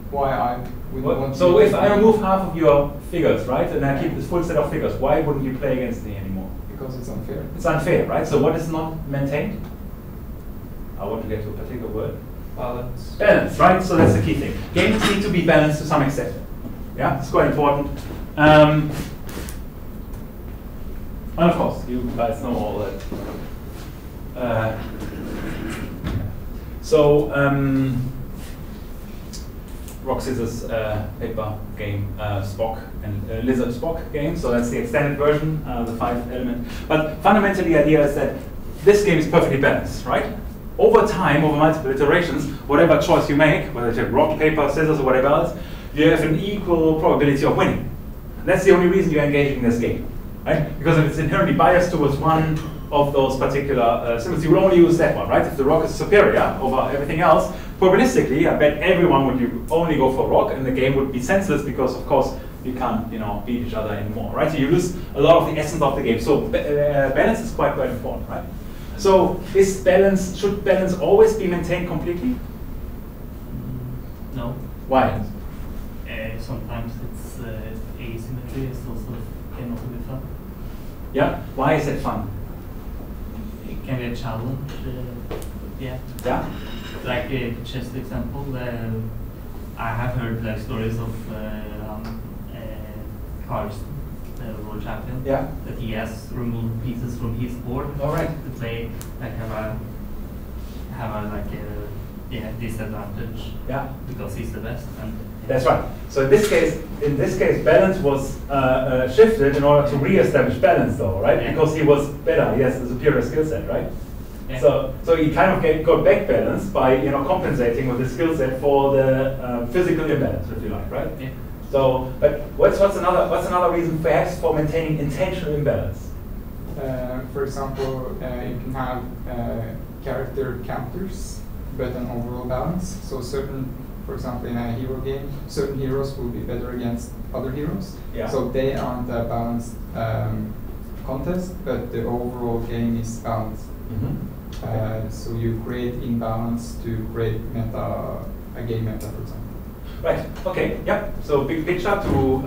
Why I would want to. So if I remove half of your figures, right, and I keep this full set of figures, why wouldn't you play against me anymore? Because it's unfair. It's unfair, right? So what is not maintained? I want to get to a particular word. Balance. Balance, right? So that's the key thing. Games need to be balanced to some extent. Yeah, it's quite important. And of course, you guys know all that. rock, scissors, paper game, Spock and lizard Spock game. So that's the extended version, the 5-element. But fundamentally, the idea is that this game is perfectly balanced, right? Over time, over multiple iterations, whatever choice you make, whether it's rock, paper, scissors, or whatever else, you have an equal probability of winning. That's the only reason you're engaging in this game, right? Because if it's inherently biased towards one of those particular symbols, you will only use that one, right? If the rock is superior over everything else, probabilistically, I bet everyone would only go for rock, and the game would be senseless because, of course, you can't, beat each other anymore, right? So you lose a lot of the essence of the game. So balance is quite important, right? So should balance always be maintained completely? No. Why? Sometimes it's asymmetry is also can also be fun. Yeah. Why is it fun? It can be a challenge. Yeah. Yeah. Like a chess example, I have heard like stories of Carlsen, the world champion. Yeah. That he has removed pieces from his board. All right. To play like have a disadvantage. Yeah. Because he's the best. And that's right. So in this case, balance was shifted in order to re-establish balance, though, right? Yeah. Because he was better. He has a superior skill set, right? Yeah. So he kind of got back balance by compensating with his skill set for the physical imbalance, if you like, right? Yeah. So, but what's another reason perhaps for maintaining intentional imbalance? For example, you can have character counters, but an overall balance. So for example, in a hero game, certain heroes will be better against other heroes. Yeah. So they aren't a balanced contest, but the overall game is balanced. Mm-hmm. So you create imbalance to create a game meta, for example. Right. Okay. Yeah. So big picture to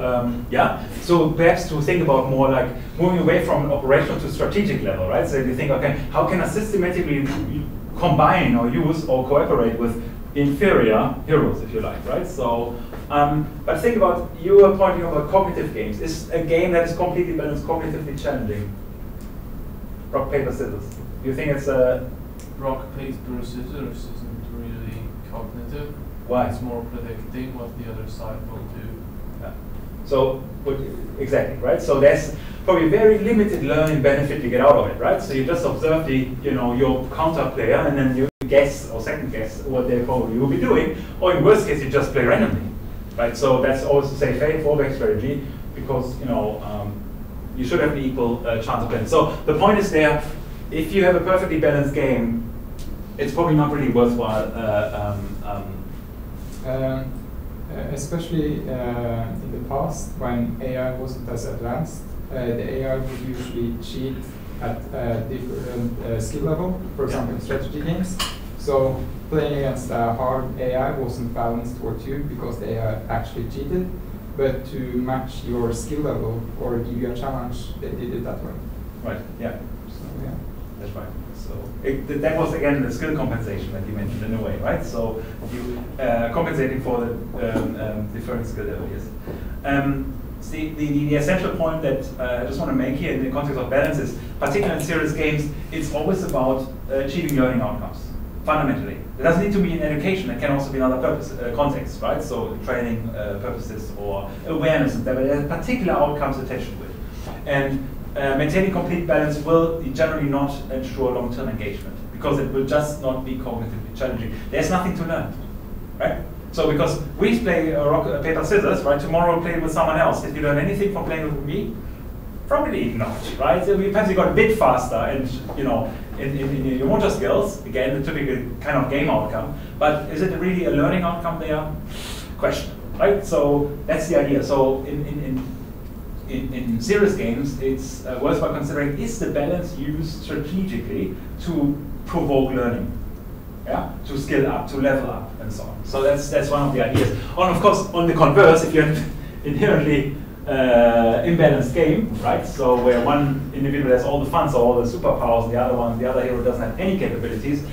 So perhaps to think about more like moving away from an operational to strategic level, right? So you think, okay, how can I systematically combine or use or cooperate with inferior heroes, if you like, right? So, but think about, you were pointing about cognitive games. Is a game that is completely balanced cognitively challenging? Rock, paper, scissors. Do you think it's a Rock, paper, scissors isn't really cognitive. Why? It's more predicting what the other side will do. Yeah. So, exactly, right? So there's probably very limited learning benefit you get out of it, right? So you just observe your counter player, and then you guess or second guess what they probably will be doing, or in worst case, you just play randomly, right? So that's always the safe fallback strategy, because you should have an equal chance of winning. So the point is there, if you have a perfectly balanced game, it's probably not really worthwhile. Especially in the past, when AI wasn't as advanced, the AI would usually cheat at different skill level, for example, in strategy games. So playing against a hard AI wasn't balanced towards you because the AI actually cheated, but to match your skill level or give you a challenge, they did it that way. Right, yeah. So, yeah. That's right. So that was again the skill compensation that you mentioned in a way, right? So you compensating for the different skill level, yes. The essential point that I just want to make here in the context of balance is, particularly in serious games, it's always about achieving learning outcomes, fundamentally. It doesn't need to be in education, it can also be in other contexts, right? So training purposes or awareness, and there are particular outcomes attached to it. And maintaining complete balance will generally not ensure long-term engagement, because it will just not be cognitively challenging. There's nothing to learn, right? So because we play rock, paper, scissors, right? Tomorrow we'll play with someone else. Did you learn anything from playing with me? Probably not, right? So perhaps you got a bit faster, and in your motor skills, again, the typical kind of game outcome. But is it really a learning outcome there? Question, right? So that's the idea. So in serious games, it's worthwhile considering, is the balance used strategically to provoke learning, to skill up, to level up, and so on. So that's one of the ideas. And of course, on the converse, if you have inherently imbalanced game, right? So where one individual has all the fun, so all the superpowers, and the other hero doesn't have any capabilities,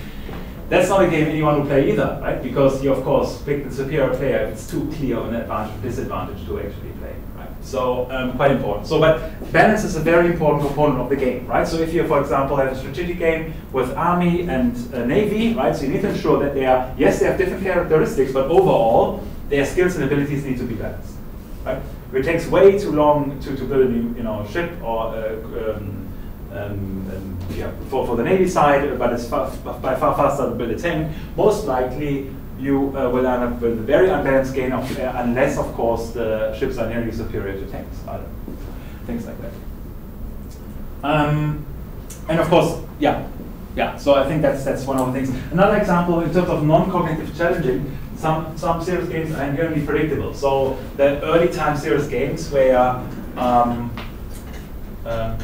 that's not a game anyone will play either, right? Because you, of course, pick the superior player if it's too clear of an advantage or disadvantage to actually play, right? So quite important. So, but balance is a very important component of the game, right? So if you, for example, have a strategic game with army and navy, right? So you need to ensure that they have different characteristics, but overall, their skills and abilities need to be balanced. Right? It takes way too long to build a new ship or for the Navy side, but it's by far faster to build a tank. Most likely, you will end up with a very unbalanced gain of unless, of course, the ships are nearly superior to tanks. Things like that. And of course, yeah. So I think that's one of the things. Another example in terms of non-cognitive challenging. Some serious games are inherently predictable. So the early time serious games where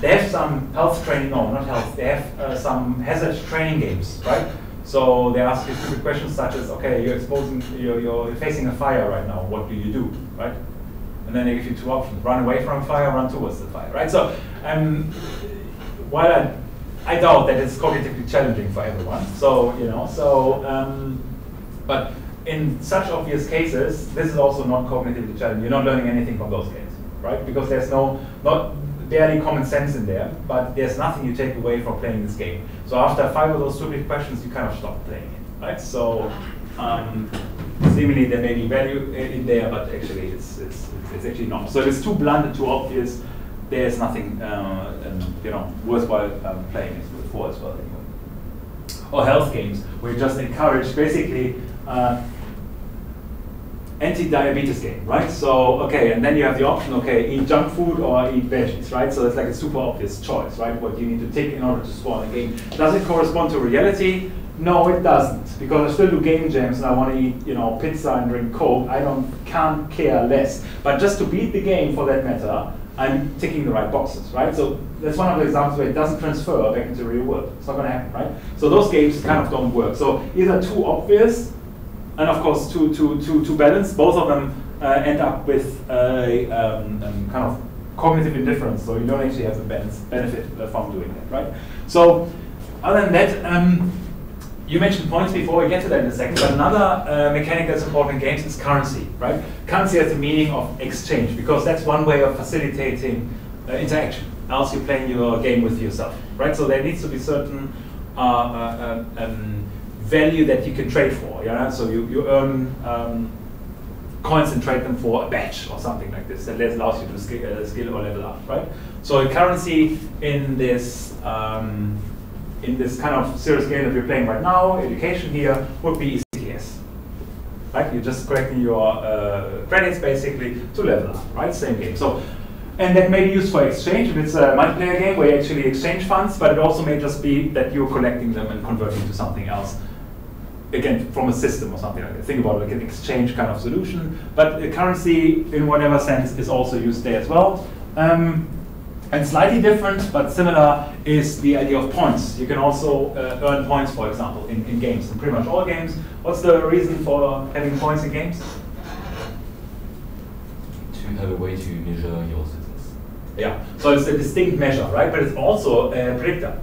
they have some health training, no, not health, they have some hazard training games, right? So they ask you stupid questions such as, okay, you're facing a fire right now, what do you do, right? And then they give you two options, run away from a fire, run towards the fire, right? So while I doubt that it's cognitively challenging for everyone, so, but in such obvious cases, this is also not cognitively challenging. You're not learning anything from those games, right? Because there's barely common sense in there, but there's nothing you take away from playing this game. So after 5 of those stupid questions, you kind of stop playing it, right? So seemingly there may be value in there, but actually it's actually not. So if it's too blunt and too obvious, there's nothing worthwhile playing it for as well anyway. Or health games, where you just encourage basically anti-diabetes game, right? So, okay, and then you have the option, okay, eat junk food or eat veggies, right? So it's like a super obvious choice, right? What you need to tick in order to score in the game. Does it correspond to reality? No, it doesn't, because I still do game jams and I want to eat, pizza and drink Coke. Can't care less. But just to beat the game, for that matter, I'm ticking the right boxes, right? So that's one of the examples where it doesn't transfer back into the real world. It's not going to happen, right? So those games kind of don't work. So either too obvious, and of course too balanced. Both of them end up with kind of cognitive indifference. So you don't actually have the benefit from doing that, right? So other than that, you mentioned points before. We get to that in a second. But another mechanic that's important in games is currency, right? Currency has the meaning of exchange, because that's one way of facilitating interaction. Else you're playing your game with yourself, right? So there needs to be certain value that you can trade for. Yeah? So you earn coins and trade them for a badge or something like this. That allows you to skill or level up, right? So currency in this kind of serious game that we're playing right now, education here, would be ECTS. Right? You're just collecting your credits basically to level up, right? Same game. So, and that may be used for exchange if it's a multiplayer game where you actually exchange funds, but it also may just be that you're collecting them and converting to something else. Again, from a system or something like that. Think about it like an exchange kind of solution. But the currency, in whatever sense, is also used there as well. And slightly different, but similar, is the idea of points. You can also earn points, for example, in games, in pretty much all games. What's the reason for having points in games? To have a way to measure your success. Yeah, so it's a distinct measure, right? But it's also a predictor.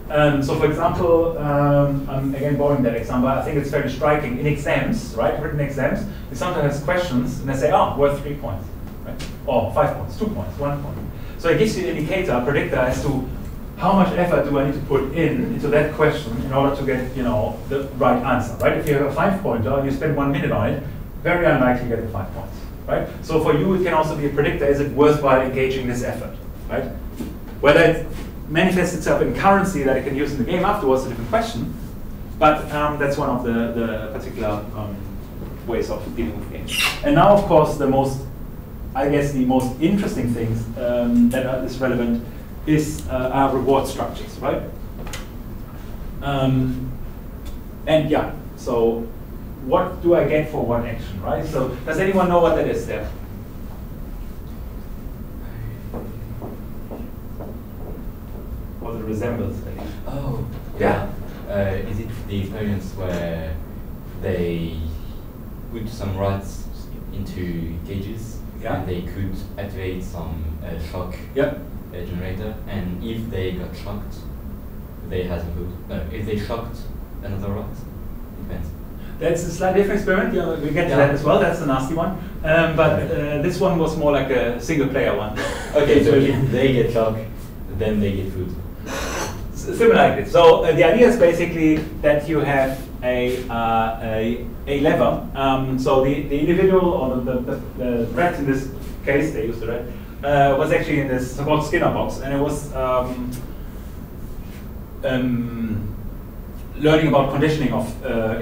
So for example, I'm again borrowing that example, I think it's very striking. In exams, right, written exams, you sometimes have questions and they say, oh, worth 3 points, right? Or 5 points, 2 points, 1 point. So it gives you an indicator, a predictor, as to how much effort do I need to put into that question in order to get the right answer, right? If you have a 5-pointer and you spend 1 minute on it, very unlikely you get the 5 points, right? So for you, it can also be a predictor. Is it worthwhile engaging this effort, right? Whether it manifests itself in currency that it can use in the game afterwards is a different question, but that's one of the particular ways of dealing with games. And now, of course, the most interesting things that is relevant is our reward structures, right? And yeah, so what do I get for one action, right? So does anyone know what that is there? What it resembles, at least. Oh, yeah. Is it the experience where they put some rats into cages and they could activate some shock generator, and if they got shocked, they had some food. No, if they shocked another rat, it depends. That's a slightly different experiment. Yeah, we get to that as well. That's a nasty one. But this one was more like a single-player one. Okay, so if they get shocked, then they get food. Similar like this. So the idea is basically that you have a lever. So the individual, or the rat in this case, they used the rat, was actually in this so-called Skinner box, and it was learning about conditioning of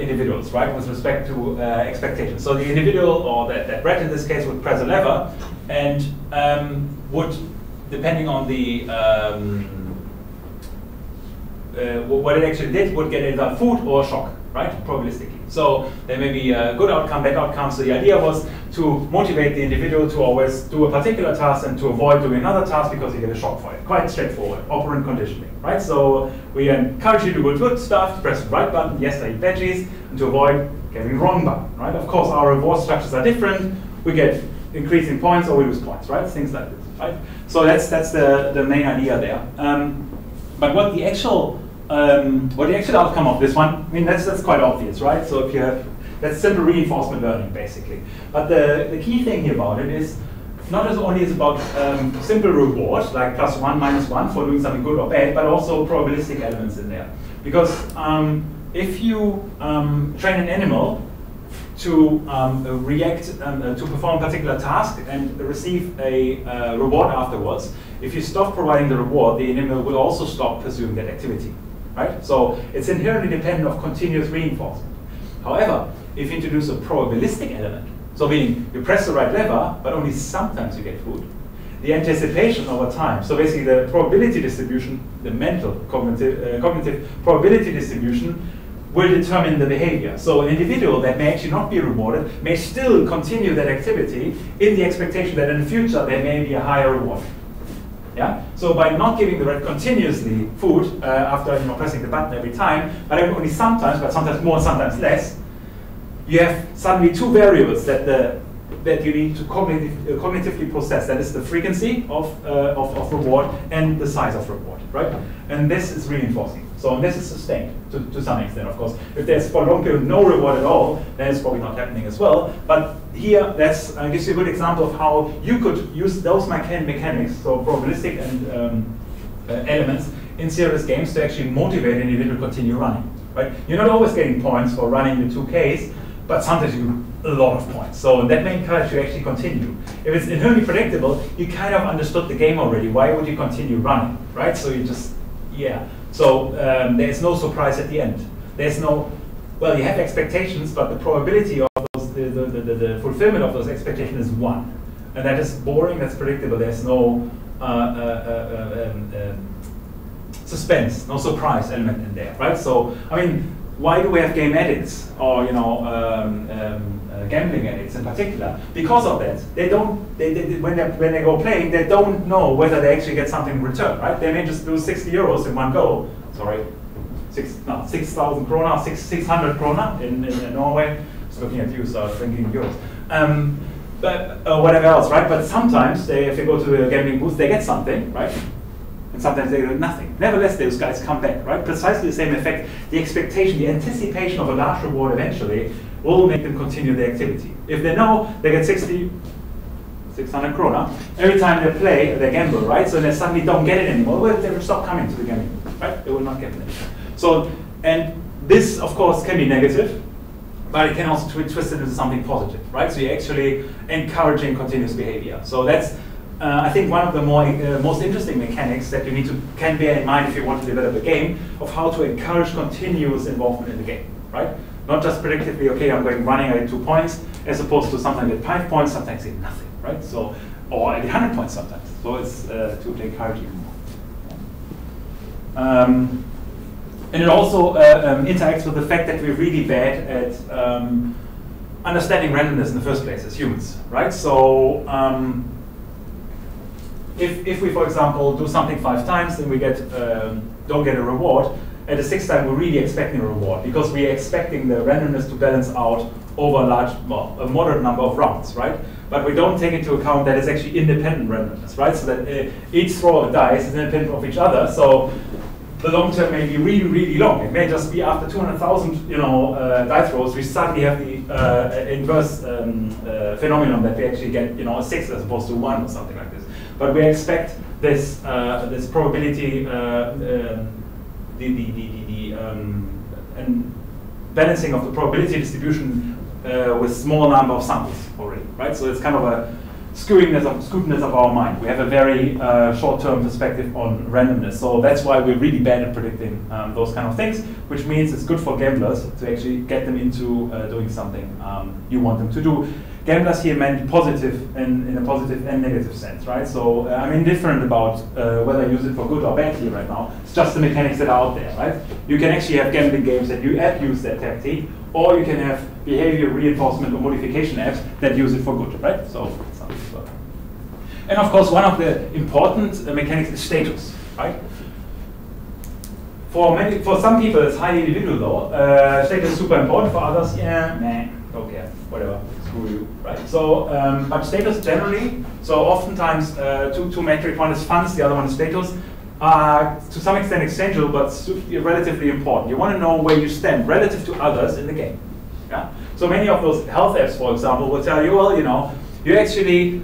individuals, right, with respect to expectations. So the individual, or that rat in this case, would press a lever and would, depending on the what it actually did, would get either food or shock, right, probabilistically. So there may be a good outcome, bad outcome. So the idea was to motivate the individual to always do a particular task and to avoid doing another task because you get a shock for it. Quite straightforward, operant conditioning, right? So we encourage you to do good stuff, to press the right button, yes, I eat veggies, and to avoid getting the wrong button, right? Of course, our reward structures are different. We get increasing points or we lose points, right? Things like this, right? So that's the main idea there. But what the actual outcome of this one, I mean, that's quite obvious, right? So if you have, that's simple reinforcement learning, basically. But the key thing here about it is, not as only is about simple rewards, like +1, -1 for doing something good or bad, but also probabilistic elements in there. Because if you train an animal to react, to perform a particular task and receive a reward afterwards, if you stop providing the reward, the animal will also stop pursuing that activity, right? So it's inherently dependent of continuous reinforcement. However, if you introduce a probabilistic element, so meaning you press the right lever, but only sometimes you get food, the anticipation over time, so basically the probability distribution, the mental cognitive probability distribution, will determine the behavior. So an individual that may actually not be rewarded may still continue that activity in the expectation that in the future there may be a higher reward. Yeah. So by not giving the rat continuously food after pressing the button every time, but only sometimes, but sometimes more, sometimes less, you have suddenly two variables that you need to cognitively process. That is the frequency of reward and the size of reward, right? And this is reinforcing. So this is sustained to some extent, of course. If there's for a long period no reward at all, then it's probably not happening as well. But here, that gives you a good example of how you could use those mechanics, so probabilistic and elements in serious games to actually motivate an individual to continue running, right? You're not always getting points for running the 2Ks, but sometimes you do a lot of points. So that may encourage you to actually continue. If it's inherently predictable, you kind of understood the game already. Why would you continue running, right? So you just, yeah. So there's no surprise at the end. There's no, well, you have expectations, but the probability of those, the fulfillment of those expectations is 1. And that is boring, that's predictable. There's no suspense, no surprise element in there, right? So, I mean, why do we have game addicts or gambling addicts in particular? Because of that, they don't. When they go playing, they don't know whether they actually get something in return, right? They may just lose 60 euros in one go. Sorry, 6,000 krona, 600 krona in Norway. Just looking at you, so I was thinking euros. But whatever else, right? But sometimes if they go to the gambling booth, they get something, right? And sometimes they get nothing. Nevertheless, those guys come back, right? Precisely the same effect. The expectation, the anticipation of a large reward eventually will make them continue the activity. If they know they get 600 krona every time they play, they gamble, right? So they suddenly don't get it anymore. Well, they will stop coming to the gambling booth, right? They will not get it anymore. So, and this, of course, can be negative, but it can also twist it into something positive, right? So you're actually encouraging continuous behavior. So that's, I think, one of the most interesting mechanics that you can bear in mind if you want to develop a game, of how to encourage continuous involvement in the game, right? Not just predictively, okay, I'm going running, I get 2 points, as opposed to sometimes I get 5 points, sometimes I get nothing, right? So, or I get 100 points sometimes. So it's to encourage even more. And it also interacts with the fact that we're really bad at understanding randomness in the first place as humans, right? So if we, for example, do something 5 times and we don't get a reward, at the 6th time we're really expecting a reward because we're expecting the randomness to balance out over a moderate number of rounds, right? But we don't take into account that it's actually independent randomness, right? So that each throw of dice is independent of each other. So the long term may be really, really long. It may just be after 200,000, die throws, we suddenly have the inverse phenomenon that we actually get, a 6 as opposed to 1 or something like this. But we expect this this probability, and balancing of the probability distribution with small number of samples already, right? So it's kind of a skewness of our mind. We have a very short-term perspective on randomness. So that's why we're really bad at predicting those kind of things, which means it's good for gamblers to actually get them into doing something you want them to do. Gamblers here meant positive in a positive and negative sense, right? So I'm indifferent about whether I use it for good or bad here right now. It's just the mechanics that are out there, right? You can actually have gambling games that use that tactic, or you can have behavior reinforcement or modification apps that use it for good, right? So something like that. And of course, one of the important mechanics is status, right? For some people, it's highly individual though. Status is super important. For others, yeah, man, don't care, whatever, screw you, right? So, but status generally, so oftentimes two metric, one is funds, the other one is status, are to some extent exchangeable, but relatively important. You want to know where you stand relative to others in the game. Yeah? So many of those health apps, for example, will tell you, well, you know, you actually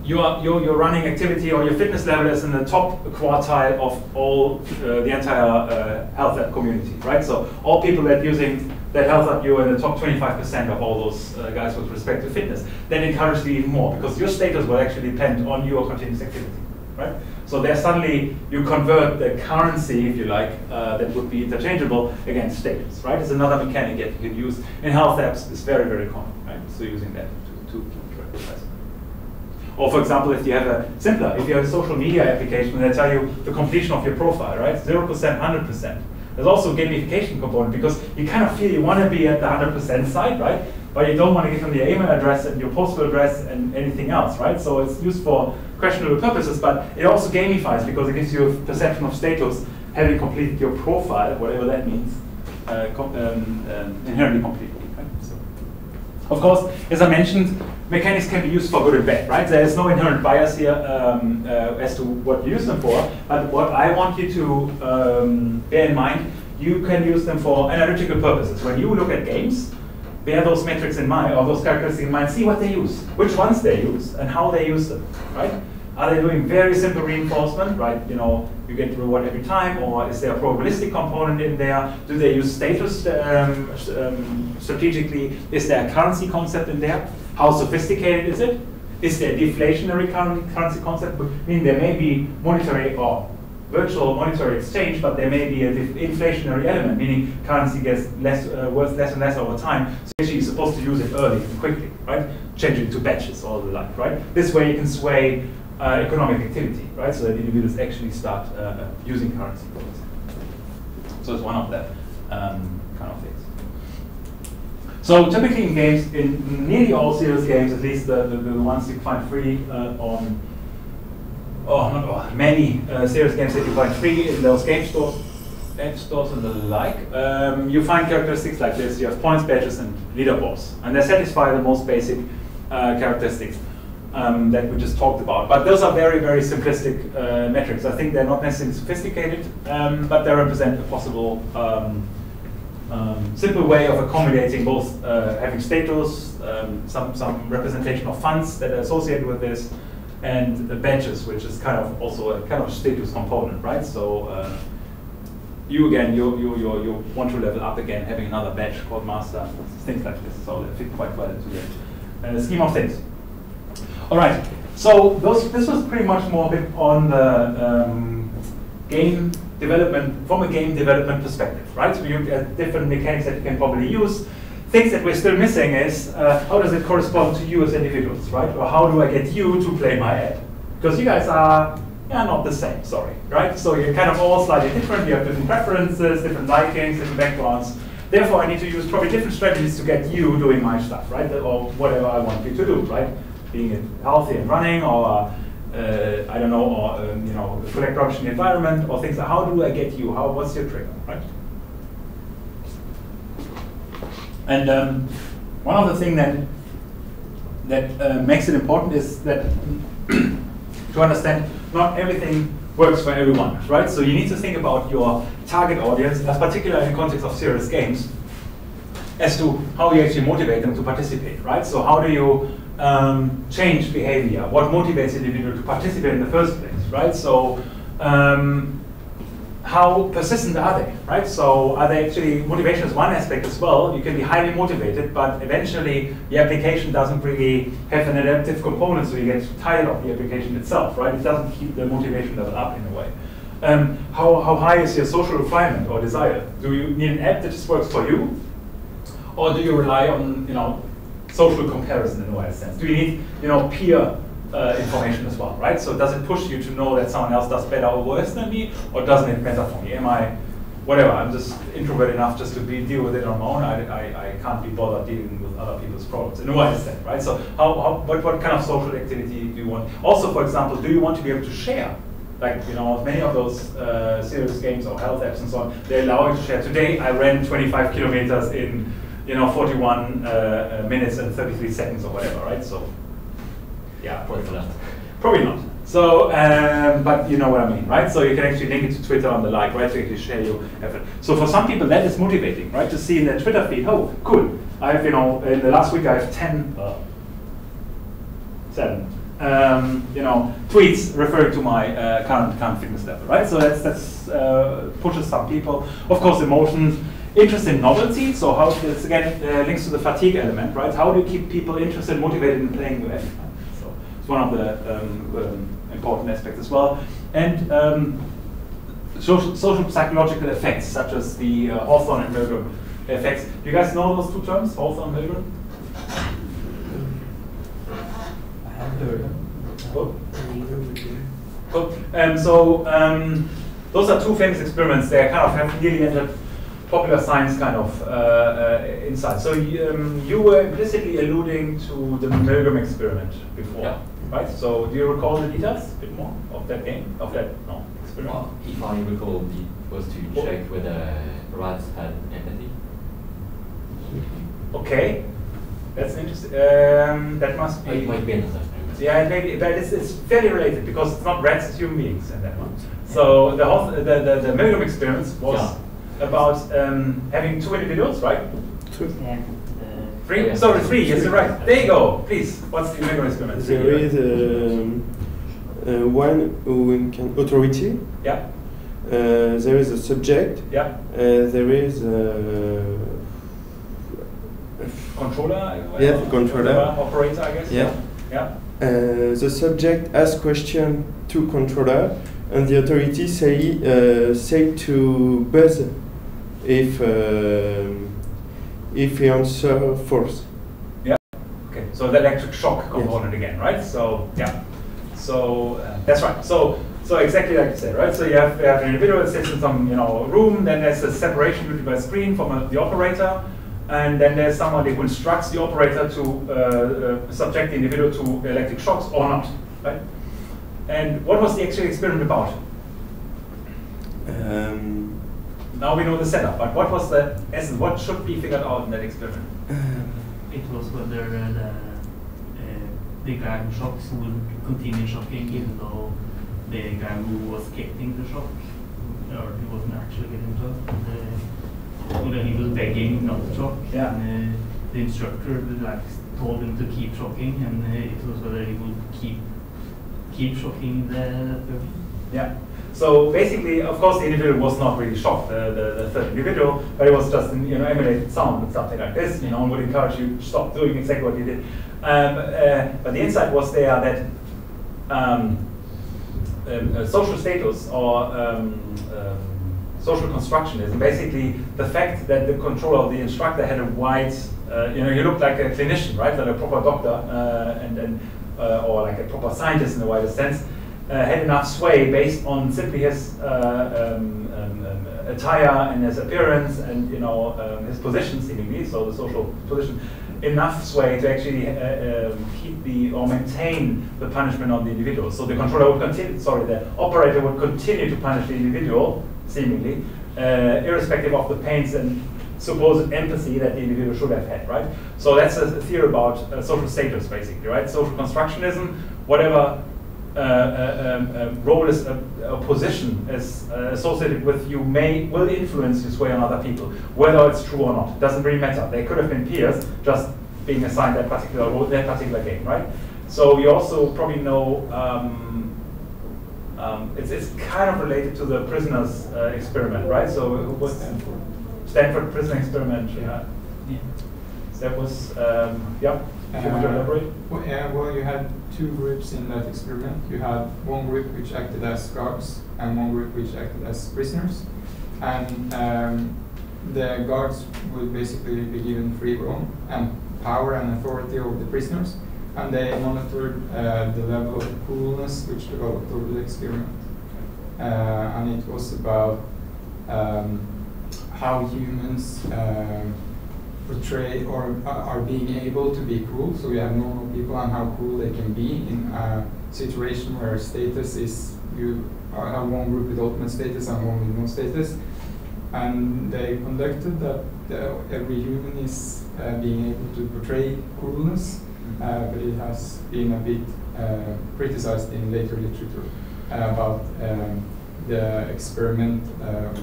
your running activity or your fitness level is in the top quartile of all the entire health app community, right? So all people that using that health app, you're in the top 25% of all those guys with respect to fitness. Then encourage you even more because your status will actually depend on your continuous activity, right? So there suddenly you convert the currency, if you like, that would be interchangeable against status, right? It's another mechanic that you can use in health apps. It's very, very common, right? So using that to recognize. Or for example, if you have if you have a social media application, they tell you the completion of your profile, right? 0%, 100%. There's also a gamification component because you kind of feel you want to be at the 100% side, right? But you don't want to give them your email address and your postal address and anything else, right? So it's used for questionable purposes, but it also gamifies because it gives you a perception of status having completed your profile, whatever that means, inherently complete. Right? So, of course, as I mentioned, mechanics can be used for good and bad, right? There is no inherent bias here as to what you use them for, but what I want you to bear in mind, you can use them for analytical purposes. When you look at games, bear those metrics in mind, or those characteristics in mind, see what they use, which ones they use, and how they use them, right? Are they doing very simple reinforcement, right? You know, you get the reward every time, or is there a probabilistic component in there? Do they use status strategically? Is there a currency concept in there? How sophisticated is it? Is there a deflationary currency concept? I mean, there may be monetary or virtual monetary exchange, but there may be an inflationary element, meaning currency gets worth less and less over time. So actually, you're supposed to use it early and quickly, right? Change it to batches or the like, right? This way, you can sway economic activity, right? So that individuals actually start using currency. So it's one of the kind of things. So typically in games, in nearly all serious games, at least the ones you find free on. Many serious games that you find free in those game stores and the like, you find characteristics like this. You have points, badges, and leaderboards. And they satisfy the most basic characteristics that we just talked about. But those are very, very simplistic metrics. I think they're not necessarily sophisticated, but they represent a possible simple way of accommodating both having status, some representation of funds that are associated with this, and the badges, which is kind of also a kind of status component, right? So you want to level up again, having another badge called master, things like this. So they fit quite well into the scheme of things. All right. So this was pretty much more a bit on the game development from a game development perspective, right? So you get different mechanics that you can probably use. Things that we're still missing is how does it correspond to you as individuals, right? Or how do I get you to play my ad? Because you guys are not the same, sorry, right? So you're kind of all slightly different. You have different preferences, different likings, different backgrounds. Therefore, I need to use probably different strategies to get you doing my stuff, right? Or whatever I want you to do, right? Being it healthy and running, or I don't know, or collect rubbish in the environment, or things like how do I get you? What's your trigger, right? And one of the things that makes it important is that to understand not everything works for everyone, right? So you need to think about your target audience, particularly in the context of serious games, as to how you actually motivate them to participate, right? So how do you change behavior? What motivates the individual to participate in the first place, right? So how persistent are they, right? So are they actually, motivation is one aspect as well. You can be highly motivated, but eventually the application doesn't really have an adaptive component, so you get tired of the application itself, right? It doesn't keep the motivation level up in a way. How high is your social requirement or desire? Do you need an app that just works for you? Or do you rely on, social comparison in a wide sense? Do you need, peer information as well, right? So does it push you to know that someone else does better or worse than me, or doesn't it matter for me? Am I, whatever, I'm just introverted enough just to deal with it on my own. I can't be bothered dealing with other people's problems in a wide sense, right? So what kind of social activity do you want? Also, for example, do you want to be able to share? Like, many of those serious games or health apps and so on, they allow you to share. Today, I ran 25 kilometers in, 41 minutes and 33 seconds or whatever, right? So, yeah, probably not. Probably not. So, but you know what I mean, right? So you can actually link it to Twitter and the like, right? To actually share your effort. So for some people, that is motivating, right? To see in their Twitter feed, oh, cool. I have, in the last week, I have 7 tweets referring to my current fitness level, right? So that's pushes some people. Of course, emotions, interest in novelty. So how this again links to the fatigue element, right? How do you keep people interested, motivated in playing with it? So it's one of the important aspects as well. And social psychological effects, such as the Hawthorne and Milgram effects. Do you guys know those two terms, Hawthorne and Milgram? Cool. Cool. Those are two famous experiments. They kind of have nearly entered popular science kind of insight. So you were implicitly alluding to the Milgram experiment before, yeah. Right? So do you recall the details a bit more of that game, experiment? Well, if I recall, it was to check whether rats had empathy. Okay, that's interesting. That must be. It might be another. Yeah, maybe, but it's fairly related because it's not rats, it's human beings in that one. So the Milgram experiment was about having 2 individuals, right? 2. Yeah. 3? Yeah. Sorry, 3. Yes, you're right. There you go. Please, what's the Milgram experiment? There is one who can authority. Yeah. There is a subject. Yeah. There is controller. Yeah, controller. Operator, I guess. Yeah. Yeah. The subject asks question to controller, and the authority say to buzz if he answer false. Yeah. Okay. So the electric shock component again, right? So yeah. So that's right. So exactly like you said, right? So you have an individual that sits in some room. Then there's a separation between by screen from the operator. And then there's somebody who instructs the operator to subject the individual to electric shocks or not, right? And what was the actual experiment about? Now we know the setup, but what was the essence? What should be figured out in that experiment? It was whether the guy who shocks would continue shocking even though the guy who was getting the shock, or he wasn't actually getting shocked. And then he was begging not to shock, yeah. And the instructor told him to keep shocking, and it was whether he would keep shocking the person. Yeah. So basically, of course, the individual was not really shocked, the third individual, but it was just emulated sound and something like this, and would encourage you to stop doing exactly what you did. But the insight was there that social status or social constructionism, basically the fact that the controller or the instructor had a wide, you looked like a clinician, right, like a proper doctor, or like a proper scientist in a wider sense, had enough sway based on simply his attire and his appearance and his position seemingly, so the social position, enough sway to actually keep or maintain the punishment on the individual. So the controller would continue, the operator would continue to punish the individual, seemingly, irrespective of the pains and supposed empathy that the individual should have had, right? So that's a theory about social status, basically, right? Social constructionism, whatever role is a position is associated with you will influence your sway on other people, whether it's true or not. It doesn't really matter. They could have been peers, just being assigned that particular role, that particular game, right? So you also probably know It's kind of related to the prisoners experiment, right? So it was Stanford prison experiment. Yeah. That was yeah. If you want to elaborate? Well, you had two groups in that experiment. You had one group which acted as guards and one group which acted as prisoners. And the guards would basically be given free roam and power and authority over the prisoners. And they monitored the level of coolness which developed over the experiment. And it was about how humans portray or are being able to be cool. So we have normal people and how cool they can be in a situation where status is, you have one group with ultimate status and one with no status. And they conducted that every human is being able to portray coolness, but it has been a bit criticized in later literature about the experiment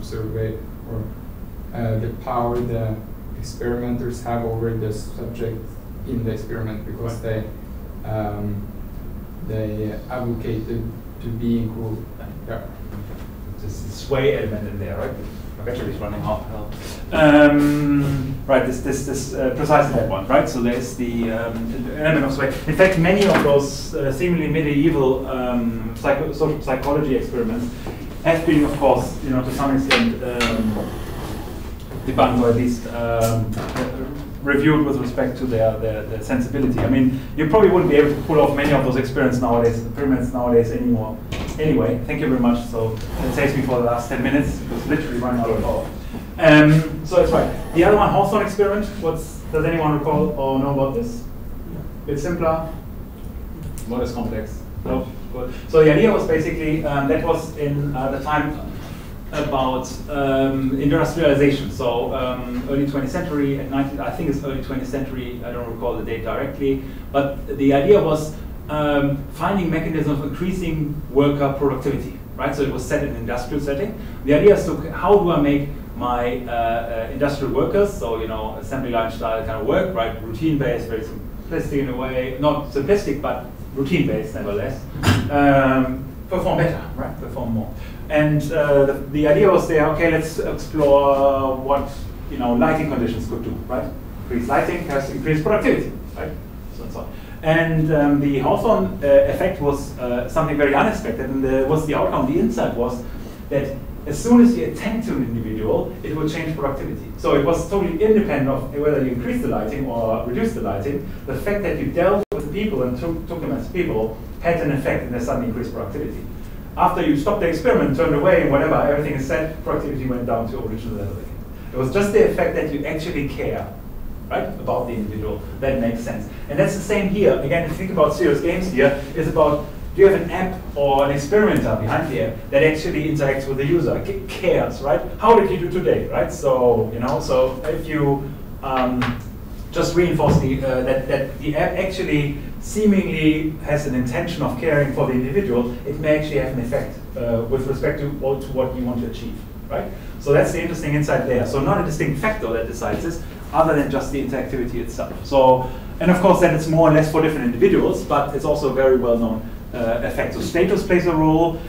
survey or the power the experimenters have over the subject in the experiment, because they advocated to being cool. Yeah. There's this sway element in there, right? Actually, it's running half hell. Right, this precisely that one, right? So there's the element of sway. In fact, many of those seemingly medieval social psychology experiments have been, of course, to some extent debunked, or at least reviewed with respect to their sensibility. I mean, you probably wouldn't be able to pull off many of those experiments nowadays, anymore. Anyway, thank you very much. So that saves me for the last 10 minutes, because literally running out of power. So that's right. The other one, Hawthorne experiment. Does anyone recall or know about this? Bit simpler, not as complex. No. Good. So the idea was basically that was in the time about industrialization. So early 20th century, I think it's early 20th century. I don't recall the date directly, but the idea was finding mechanisms of increasing worker productivity, right? So it was set in an industrial setting. The idea is how do I make my industrial workers, so assembly line style kind of work, right? Routine based, very simplistic in a way, not simplistic but routine based nevertheless. Perform better, right? Perform more. And the idea was there. Okay, let's explore what lighting conditions could do, right? Increased lighting has increased productivity, right? So and so on. And the Hawthorne effect was something very unexpected, and the outcome. The insight was that as soon as you attend to an individual, it will change productivity. So it was totally independent of whether you increase the lighting or reduce the lighting. The fact that you dealt with the people and took them as people had an effect, and they suddenly increased productivity. After you stopped the experiment, turned away, whatever, everything is set, productivity went down to original level again. It was just the effect that you actually care, right, about the individual. That makes sense. And that's the same here. Again, if you think about serious games here, it's about, do you have an app or an experimenter behind the app that actually interacts with the user, cares, right? How did you do today, right? So, so if you just reinforce that the app actually seemingly has an intention of caring for the individual, it may actually have an effect with respect to what you want to achieve, right? So that's the interesting insight there. So not a distinct factor that decides this, other than just the interactivity itself. So, and of course then it's more or less for different individuals, but it's also a very well-known effect. So status plays a role,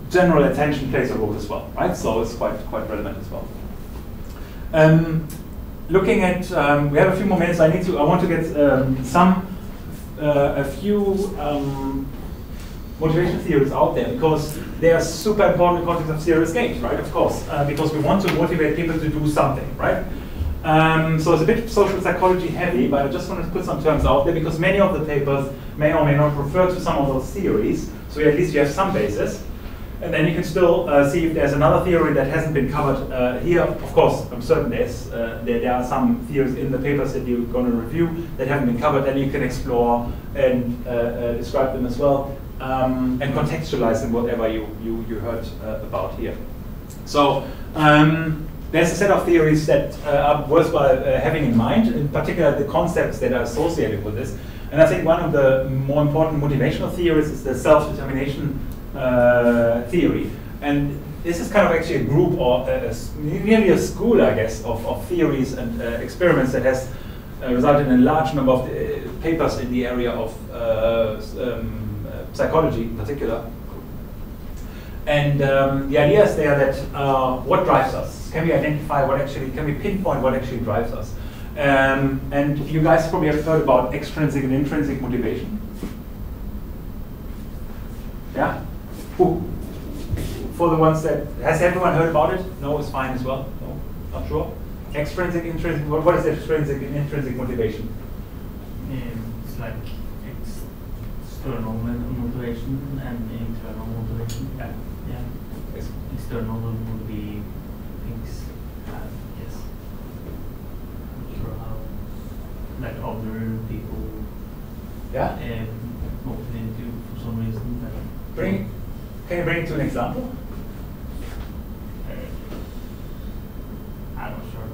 general attention plays a role as well, right? So it's quite relevant as well. Looking at, we have a few more minutes. I want to get a few motivation theories out there, because they are super important in the context of serious games, right? Of course, because we want to motivate people to do something, right? So it's a bit social psychology heavy, but I just want to put some terms out there, because many of the papers may or may not refer to some of those theories, so at least you have some basis. And then you can still see if there's another theory that hasn't been covered here. Of course, I'm certain there are some theories in the papers that you're going to review that haven't been covered, and you can explore and describe them as well, and contextualize them, whatever you heard about here. So there's a set of theories that are worthwhile having in mind, in particular the concepts that are associated with this. And I think one of the more important motivational theories is the self-determination theory. And this is kind of actually a group, or nearly a school, I guess, of theories and experiments that has resulted in a large number of papers in the area of psychology in particular. And the idea is there that what drives us? Can we identify what actually, can we pinpoint what actually drives us? And you guys probably have heard about extrinsic and intrinsic motivation. Yeah? Who? For the ones that, has everyone heard about it? No, it's fine as well. No, not sure. Extrinsic, intrinsic, what is extrinsic and intrinsic motivation? It's like external motivation and internal motivation. Yeah. Yeah. External would be things, yes. Not sure how, like other people Yeah? motivate you for some reason. Can you bring it to an example? I'm not sure.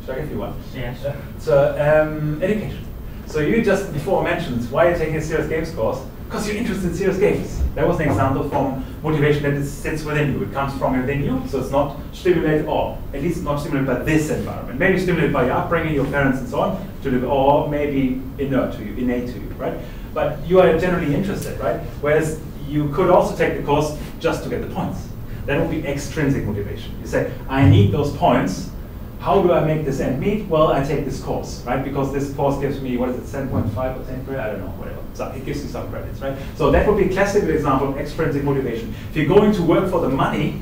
Should I give you one? Yeah, sure. So, education. So you just before mentioned why you're taking a serious games course, because you're interested in serious games. That was an example from motivation that sits within you. It comes from within you, so it's not stimulated, or at least not stimulated by this environment. Maybe stimulated by your upbringing, your parents, and so on, or maybe innate to you, right? But you are generally interested, right? Whereas you could also take the course just to get the points. That would be extrinsic motivation. You say, I need those points. How do I make this end meet? Well, I take this course, right? Because this course gives me, what is it, 7.5 or 10 credit? I don't know, whatever. So it gives you some credits, right? So that would be a classical example of extrinsic motivation. If you're going to work for the money,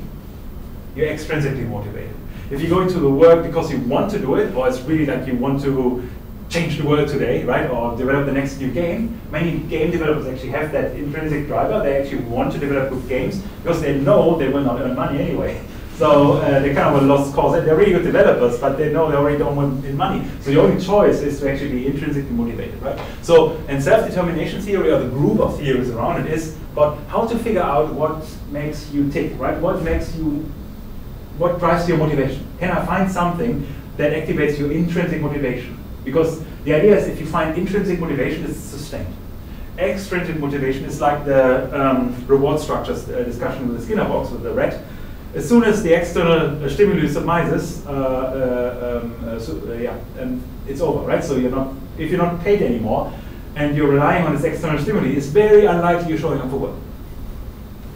you're extrinsically motivated. If you're going to the work because you want to do it, or it's really like you want to change the world today, right? Or develop the next new game. Many game developers actually have that intrinsic driver. They actually want to develop good games because they know they will not earn money anyway. So they're kind of a lost cause. They're really good developers, but they know they already don't want money. So the only choice is to actually be intrinsically motivated, right? So, and self-determination theory, or the group of theories around it, is about how to figure out what makes you tick, right? What drives your motivation? Can I find something that activates your intrinsic motivation? Because the idea is if you find intrinsic motivation, it's sustained. Extrinsic motivation is like the reward structures discussion with the Skinner box with the rat. As soon as the external stimulus submises, it's over, right? So if you're not paid anymore and you're relying on this external stimuli, it's very unlikely you're showing up for work,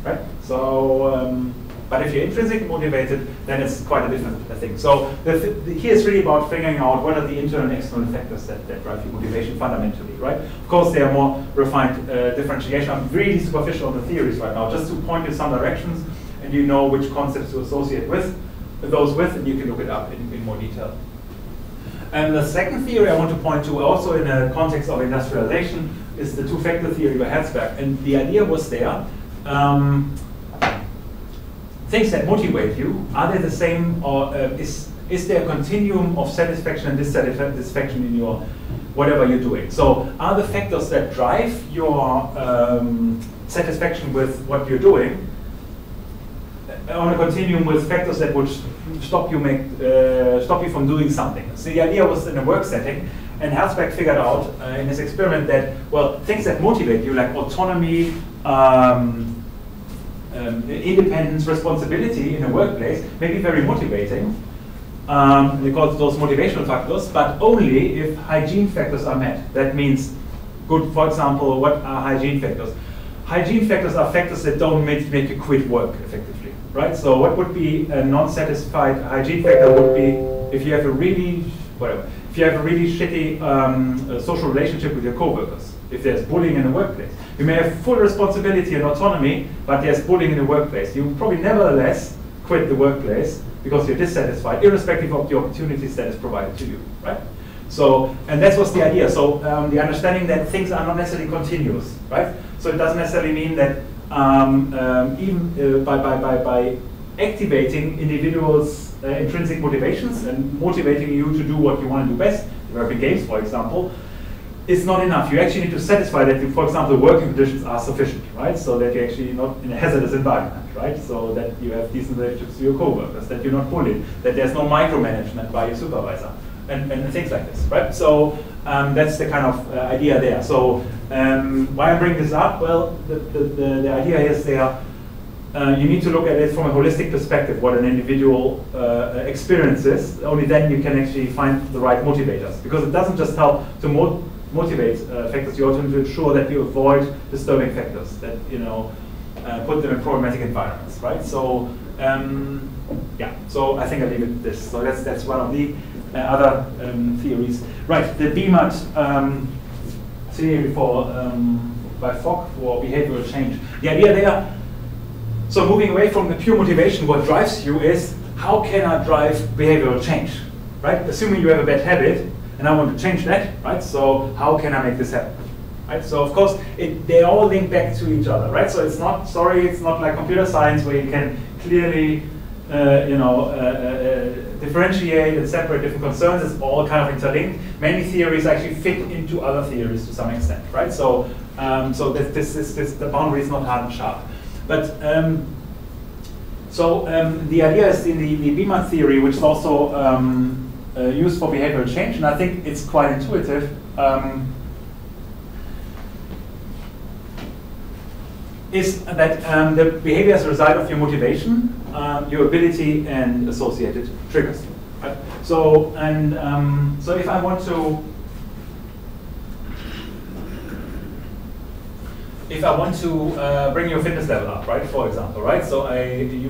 right? So, but if you're intrinsically motivated, then it's quite a different thing. So here it's really about figuring out what are the internal and external factors that drive your motivation fundamentally, right? Of course, there are more refined differentiation. I'm really superficial on the theories right now, just to point you in some directions, and you know which concepts to associate with those with, and you can look it up in more detail. And the second theory I want to point to, also in a context of industrialization, is the two-factor theory by Herzberg. And the idea was there, things that motivate you, are they the same, or is there a continuum of satisfaction and dissatisfaction in your whatever you're doing? So are the factors that drive your satisfaction with what you're doing on a continuum with factors that would stop you from doing something? So the idea was in a work setting, and Herzberg figured out in his experiment that, well, things that motivate you, like autonomy, independence, responsibility in a workplace, may be very motivating. They call those motivational factors, but only if hygiene factors are met. That means, good, for example, what are hygiene factors? Hygiene factors are factors that don't make you quit work effectively, right? So what would be a non-satisfied hygiene factor would be if you have a really, if you have a really shitty social relationship with your coworkers, if there's bullying in the workplace. You may have full responsibility and autonomy, but there's bullying in the workplace. You probably nevertheless quit the workplace because you're dissatisfied, irrespective of the opportunities that is provided to you, right? So, and that was the idea. So the understanding that things are not necessarily continuous, right? So it doesn't necessarily mean that even by activating individuals' intrinsic motivations and motivating you to do what you want to do best, developing games, for example, it's not enough. You actually need to satisfy that, for example, the working conditions are sufficient, right? So that you're actually not in a hazardous environment, right? So that you have decent relationships to your coworkers, that you're not bullied, that there's no micromanagement by your supervisor, and things like this, right? So that's the kind of idea there. So why I bring this up? Well, the idea is there. You need to look at it from a holistic perspective, what an individual experiences. Only then you can actually find the right motivators, because it doesn't just help to motivate factors. You also need to ensure that you avoid disturbing factors. That put them in problematic environments, right? So yeah, so I think I leave it at this. So that's one of the other theories. Right, the BMAT theory by Fogg for behavioral change. The idea there, so moving away from the pure motivation, what drives you is how can I drive behavioral change, right? Assuming you have a bad habit and I want to change that, right? So how can I make this happen? Right? So of course, they all link back to each other, right? So it's not, it's not like computer science where you can clearly, differentiate and separate different concerns. It's all kind of interlinked. Many theories actually fit into other theories to some extent, right? So, the boundary is not hard and sharp. But the idea is in the BMAT theory, which is also used for behavioral change, and I think it's quite intuitive. Is that the behavior is a result of your motivation, your ability, and associated triggers. Right? So, so if I want to, bring your fitness level up, right? For example, right? So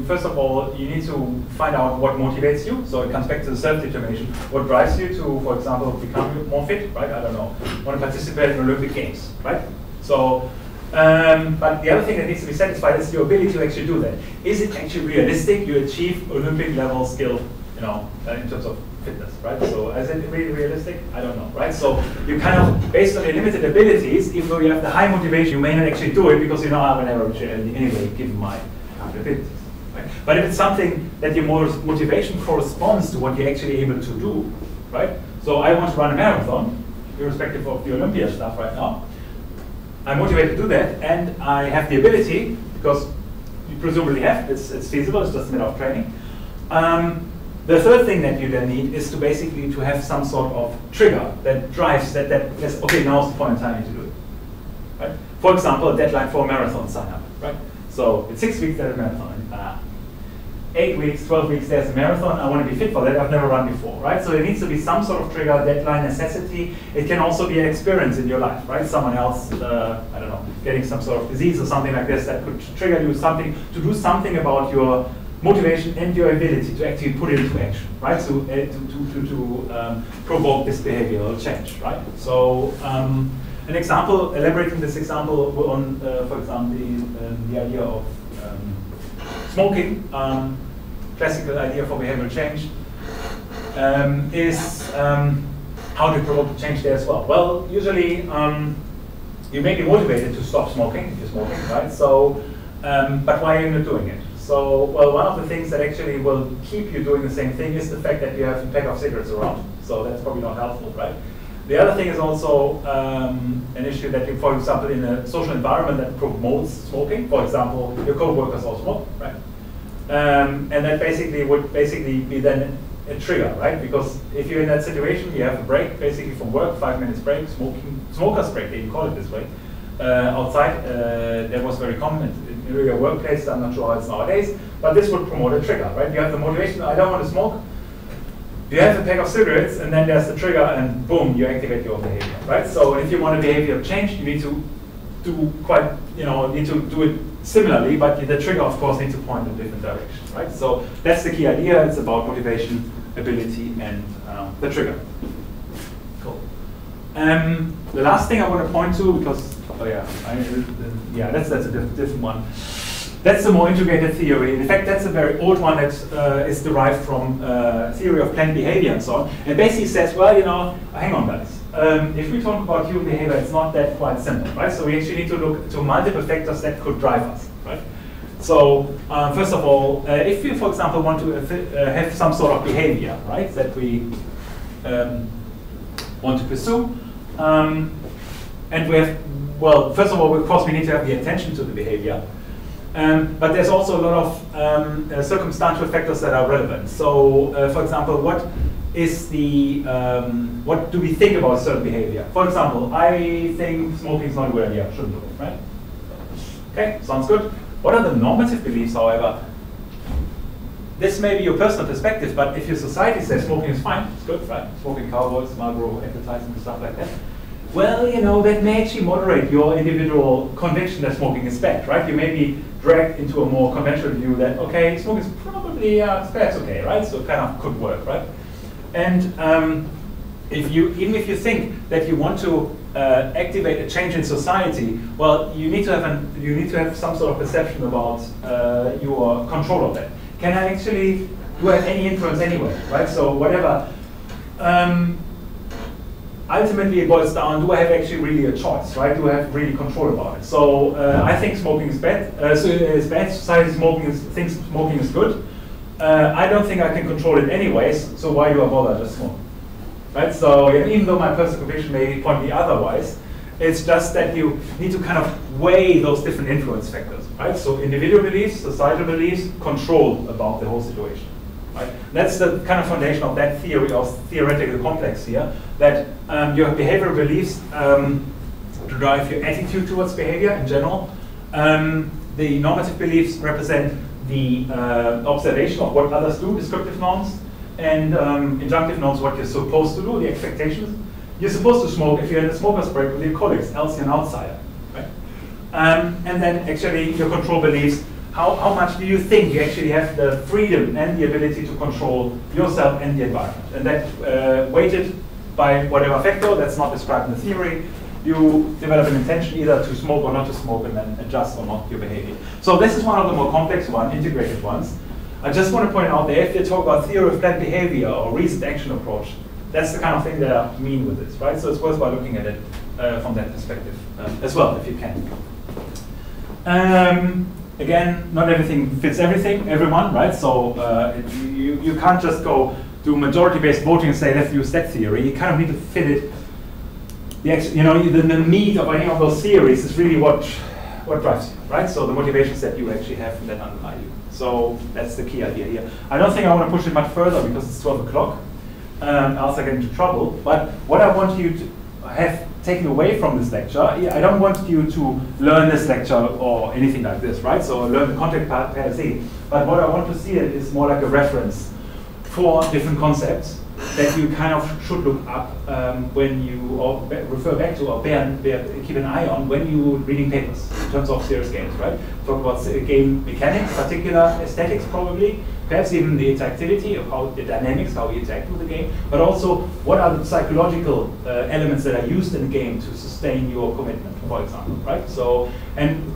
first of all, you need to find out what motivates you. So it comes back to the self-determination. What drives you to, for example, become more fit, right? I don't know, want to participate in Olympic Games, right? So. But the other thing that needs to be satisfied is your ability to actually do that. Is it actually realistic you achieve Olympic level skill, in terms of fitness, right? So is it really realistic? I don't know, right? So you kind of, based on your limited abilities, even though you have the high motivation, you may not actually do it because I will never reach it anyway, given my abilities. Right? But if it's something that your motivation corresponds to what you're actually able to do, right? So I want to run a marathon, irrespective of the Olympia stuff right now. I'm motivated to do that, and I have the ability, because you presumably have, it's feasible, it's just a matter of training. The third thing that you then need is to basically to have some sort of trigger that drives that says, okay, now's the point in time I need to do it. Right? For example, a deadline for a marathon sign up, right? So it's 6 weeks there's a marathon. 8 weeks, 12 weeks there's a marathon, I want to be fit for that, I've never run before, right? So there needs to be some sort of trigger, deadline, necessity. It can also be an experience in your life, right? Someone else, I don't know, getting some sort of disease or something like this that could trigger you something, to do something about your motivation and your ability to actually put it into action, right? So to provoke this behavioral change, right? So an example, elaborating this example on, for example, the idea of smoking, classical idea for behavioral change, is how to provoke change there as well. Well, usually you may be motivated to stop smoking if you're smoking, right? So, but why are you not doing it? So, well, one of the things that actually will keep you doing the same thing is the fact that you have a pack of cigarettes around. So that's probably not helpful, right? The other thing is also an issue that you, for example, in a social environment that promotes smoking, for example, your co-workers all smoke, right? And that basically would be then a trigger, right? Because if you're in that situation, you have a break basically from work, 5 minutes break, smoker's break, they even call it this way. Outside, that was very common in your workplace. I'm not sure how it's nowadays, but this would promote a trigger, right? You have the motivation, I don't want to smoke. You have a pack of cigarettes, and then there's the trigger, and boom, you activate your behavior, right? So if you want a behavior change, you need to do need to do it similarly, but the trigger, of course, needs to point in different directions, right? So that's the key idea. It's about motivation, ability, and the trigger. Cool. The last thing I want to point to, because that's a different one. That's the more integrated theory. In fact, that's a very old one that is derived from theory of planned behavior and so on. And basically says, well, hang on, guys. If we talk about human behavior, it's not that quite simple, right? So we actually need to look to multiple factors that could drive us, right? So first of all, if we, for example, want to have some sort of behavior, right, that we want to pursue, and we have, well, first of all, of course, we need to have the attention to the behavior. But there's also a lot of circumstantial factors that are relevant. So, for example, what do we think about a certain behavior? For example, I think smoking is not a good idea, shouldn't do it, right? Okay, sounds good. What are the normative beliefs, however? This may be your personal perspective, but if your society says smoking is fine, it's good, right? Smoking cowboys, Marlboro advertising, stuff like that. well, you know, that may actually moderate your individual conviction that smoking is bad, right? You may be dragged into a more conventional view that, okay, smoking is probably, it's bad, it's okay, right? So it kind of could work, right? And even if you think that you want to activate a change in society, well, you need to have some sort of perception about your control of that. Can I actually do I have any influence anyway, right? So whatever. Ultimately, it boils down: do I have actually really a choice, right? Do I have really control about it? So I think smoking is bad. Society thinks smoking is good. I don't think I can control it anyways. So why do I bother just smoke? Right? So even though my personal conviction may point me otherwise, it's just that you need to kind of weigh those different influence factors, right? So individual beliefs, societal beliefs, control about the whole situation, right? That's the kind of foundation of that theory of theoretical complex here, that your behavioral beliefs drive your attitude towards behavior in general. The normative beliefs represent the observation of what others do, descriptive norms, and injunctive norms, what you're supposed to do, the expectations. You're supposed to smoke if you're in a smoker's break with your colleagues, else you're an outsider, right? And then actually your control beliefs, how much do you think you actually have the freedom and the ability to control yourself and the environment? And that weighted by whatever factor that's not described in the theory, you develop an intention either to smoke or not to smoke and then adjust or not your behavior. So this is one of the more complex ones, integrated ones. I just want to point out that if they talk about theory of planned behavior or reasoned action approach, that's the kind of thing that I mean with this, right? So it's worthwhile looking at it from that perspective as well, if you can. Again, not everything fits everyone, right? So you can't just go do majority-based voting and say, let's use that theory. You kind of need to fit it. The meat of any of those theories is really what drives you, right? So the motivations that you actually have that underlie you. So that's the key idea here. I don't think I want to push it much further because it's 12 o'clock. Else I get into trouble. But what I want you to have taken away from this lecture, I don't want you to learn this lecture or anything like this, right? So learn the content per se. But what I want to see it is more like a reference for different concepts that you kind of should look up when you refer back to or keep an eye on when you're reading papers in terms of serious games, right? Talk about game mechanics, particular aesthetics probably, perhaps even the interactivity of how the dynamics, how you interact with the game, but also what are the psychological elements that are used in the game to sustain your commitment, for example, right? So, and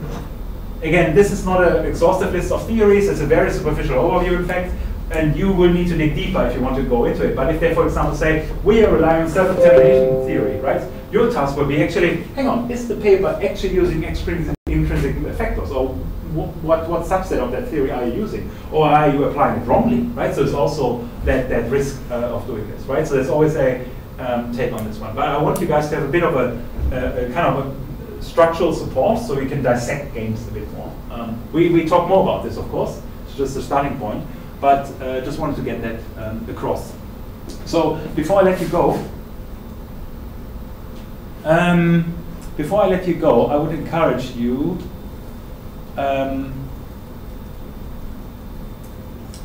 again, this is not an exhaustive list of theories, it's a very superficial overview, in fact. And you will need to dig deeper if you want to go into it. But if they, for example, say, we are relying on self-determination theory, right? Your task will be actually, hang on, is the paper actually using intrinsic factors? Or what subset of that theory are you using? Or are you applying it wrongly, right? So there's also that risk of doing this, right? So there's always a take on this one. But I want you guys to have a bit of a kind of a structural support so we can dissect games a bit more. We talk more about this, of course. It's just a starting point. But just wanted to get that across. So before I let you go, I would encourage you.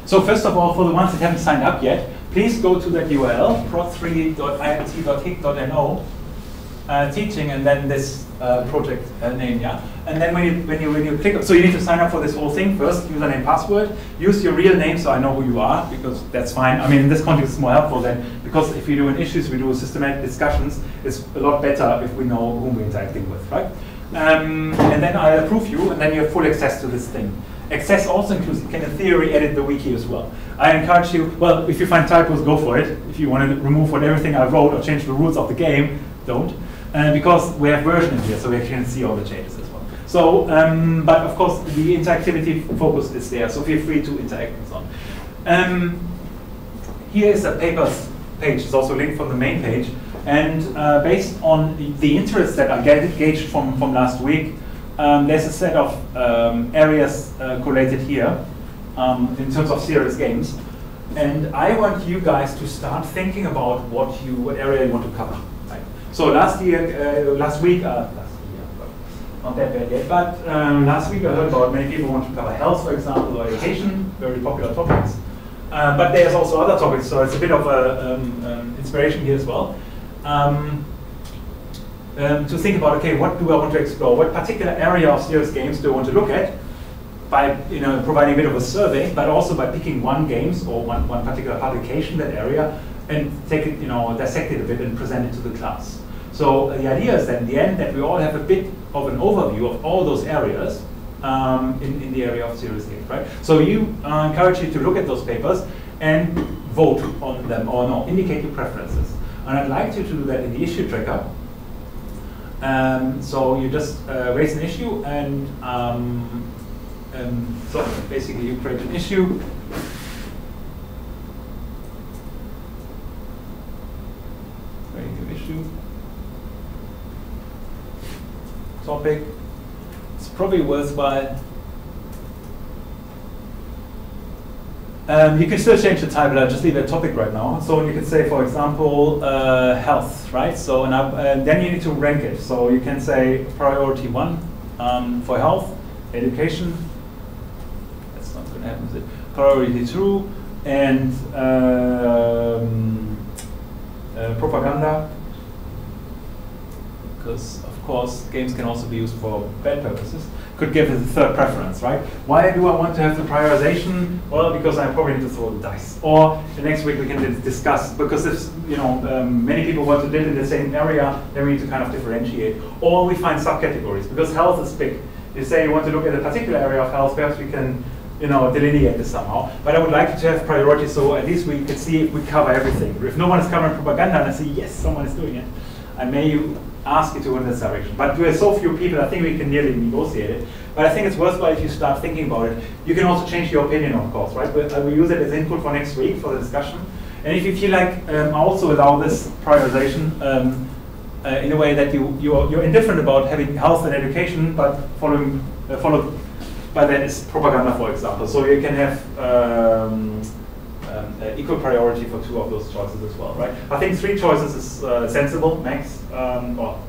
So first of all, for the ones that haven't signed up yet, please go to that URL, prod3.imt.hic.no, teaching, and then this project name, yeah. And then when you click, so you need to sign up for this whole thing first, username, password. Use your real name so I know who you are, because that's fine. I mean, in this context, it's more helpful than, because if you do issues, we do systematic discussions, it's a lot better if we know whom we're interacting with, right? And then I'll approve you, and then you have full access to this thing. Access also includes, you can in theory edit the wiki as well. I encourage you, well, if you find typos, go for it. If you want to remove everything I wrote or change the rules of the game, don't. Because we have version in here, so we can see all the changes as well. So, but of course, the interactivity focus is there, so feel free to interact and so on. Here is a papers page. It's also linked from the main page. And based on the interests that I gauged from last week, there's a set of areas collated here in terms of serious games. And I want you guys to start thinking about what area you want to cover. So last week, not that bad yet, but last week I heard about many people want to cover health, for example, or education, very popular topics. But there's also other topics, so it's a bit of a inspiration here as well. to think about, okay, what do I want to explore? What particular area of serious games do I want to look at? By providing a bit of a survey, but also by picking one games or one particular publication, that area, and take it, dissect it a bit and present it to the class. So the idea is that in the end that we all have a bit of an overview of all those areas in the area of serious games, right? So you encourage you to look at those papers and vote on them or no, indicate your preferences. And I'd like you to do that in the issue tracker. So you just raise an issue and so basically you create an issue. Create an issue. Topic. It's probably worthwhile. You can still change the title. I'll just leave a topic right now. So you can say, for example, health, right? So and then you need to rank it. So you can say priority 1 for health, education. That's not going to happen, is it? Priority 2 and propaganda. Because of course games can also be used for bad purposes. Could give it a third preference, right? Why do I want to have the prioritization? Well, because I probably need to throw the dice. Or the next week we can discuss, because if many people want to live in the same area, then we need to kind of differentiate. Or we find subcategories, because health is big. You say you want to look at a particular area of health, perhaps we can delineate this somehow. But I would like to have priority, so at least we can see if we cover everything. If no one is covering propaganda and I see, yes, someone is doing it, I may ask you to go in this direction. But with so few people, I think we can nearly negotiate it. But I think it's worthwhile if you start thinking about it. You can also change your opinion, of course, right? We use it as input for next week for the discussion. And if you feel like also allow this prioritization in a way that you're indifferent about having health and education, but followed by that is propaganda, for example. So you can have equal priority for 2 of those choices as well, right? I think 3 choices is sensible, max, or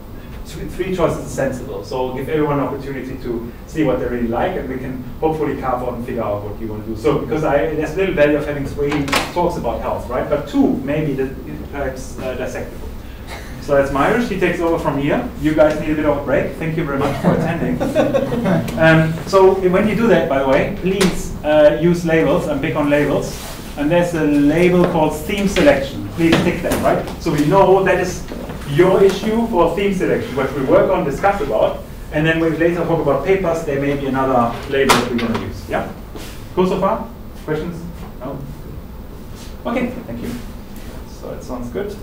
3 choices is sensible. So give everyone an opportunity to see what they really like, and we can hopefully carve out and figure out what you want to do. So because there's little value of having 3 talks about health, right? But 2 maybe perhaps dissectable. So that's Myrish, he takes over from here. You guys need a bit of a break. Thank you very much for attending. So when you do that, by the way, please use labels. I'm big on labels. And there's a label called theme selection. Please tick that, right? So we know that is your issue for theme selection, which we work on, discuss about. And then when we later talk about papers, there may be another label that we're going to use. Yeah? Cool so far? Questions? No? Okay, thank you. So it sounds good.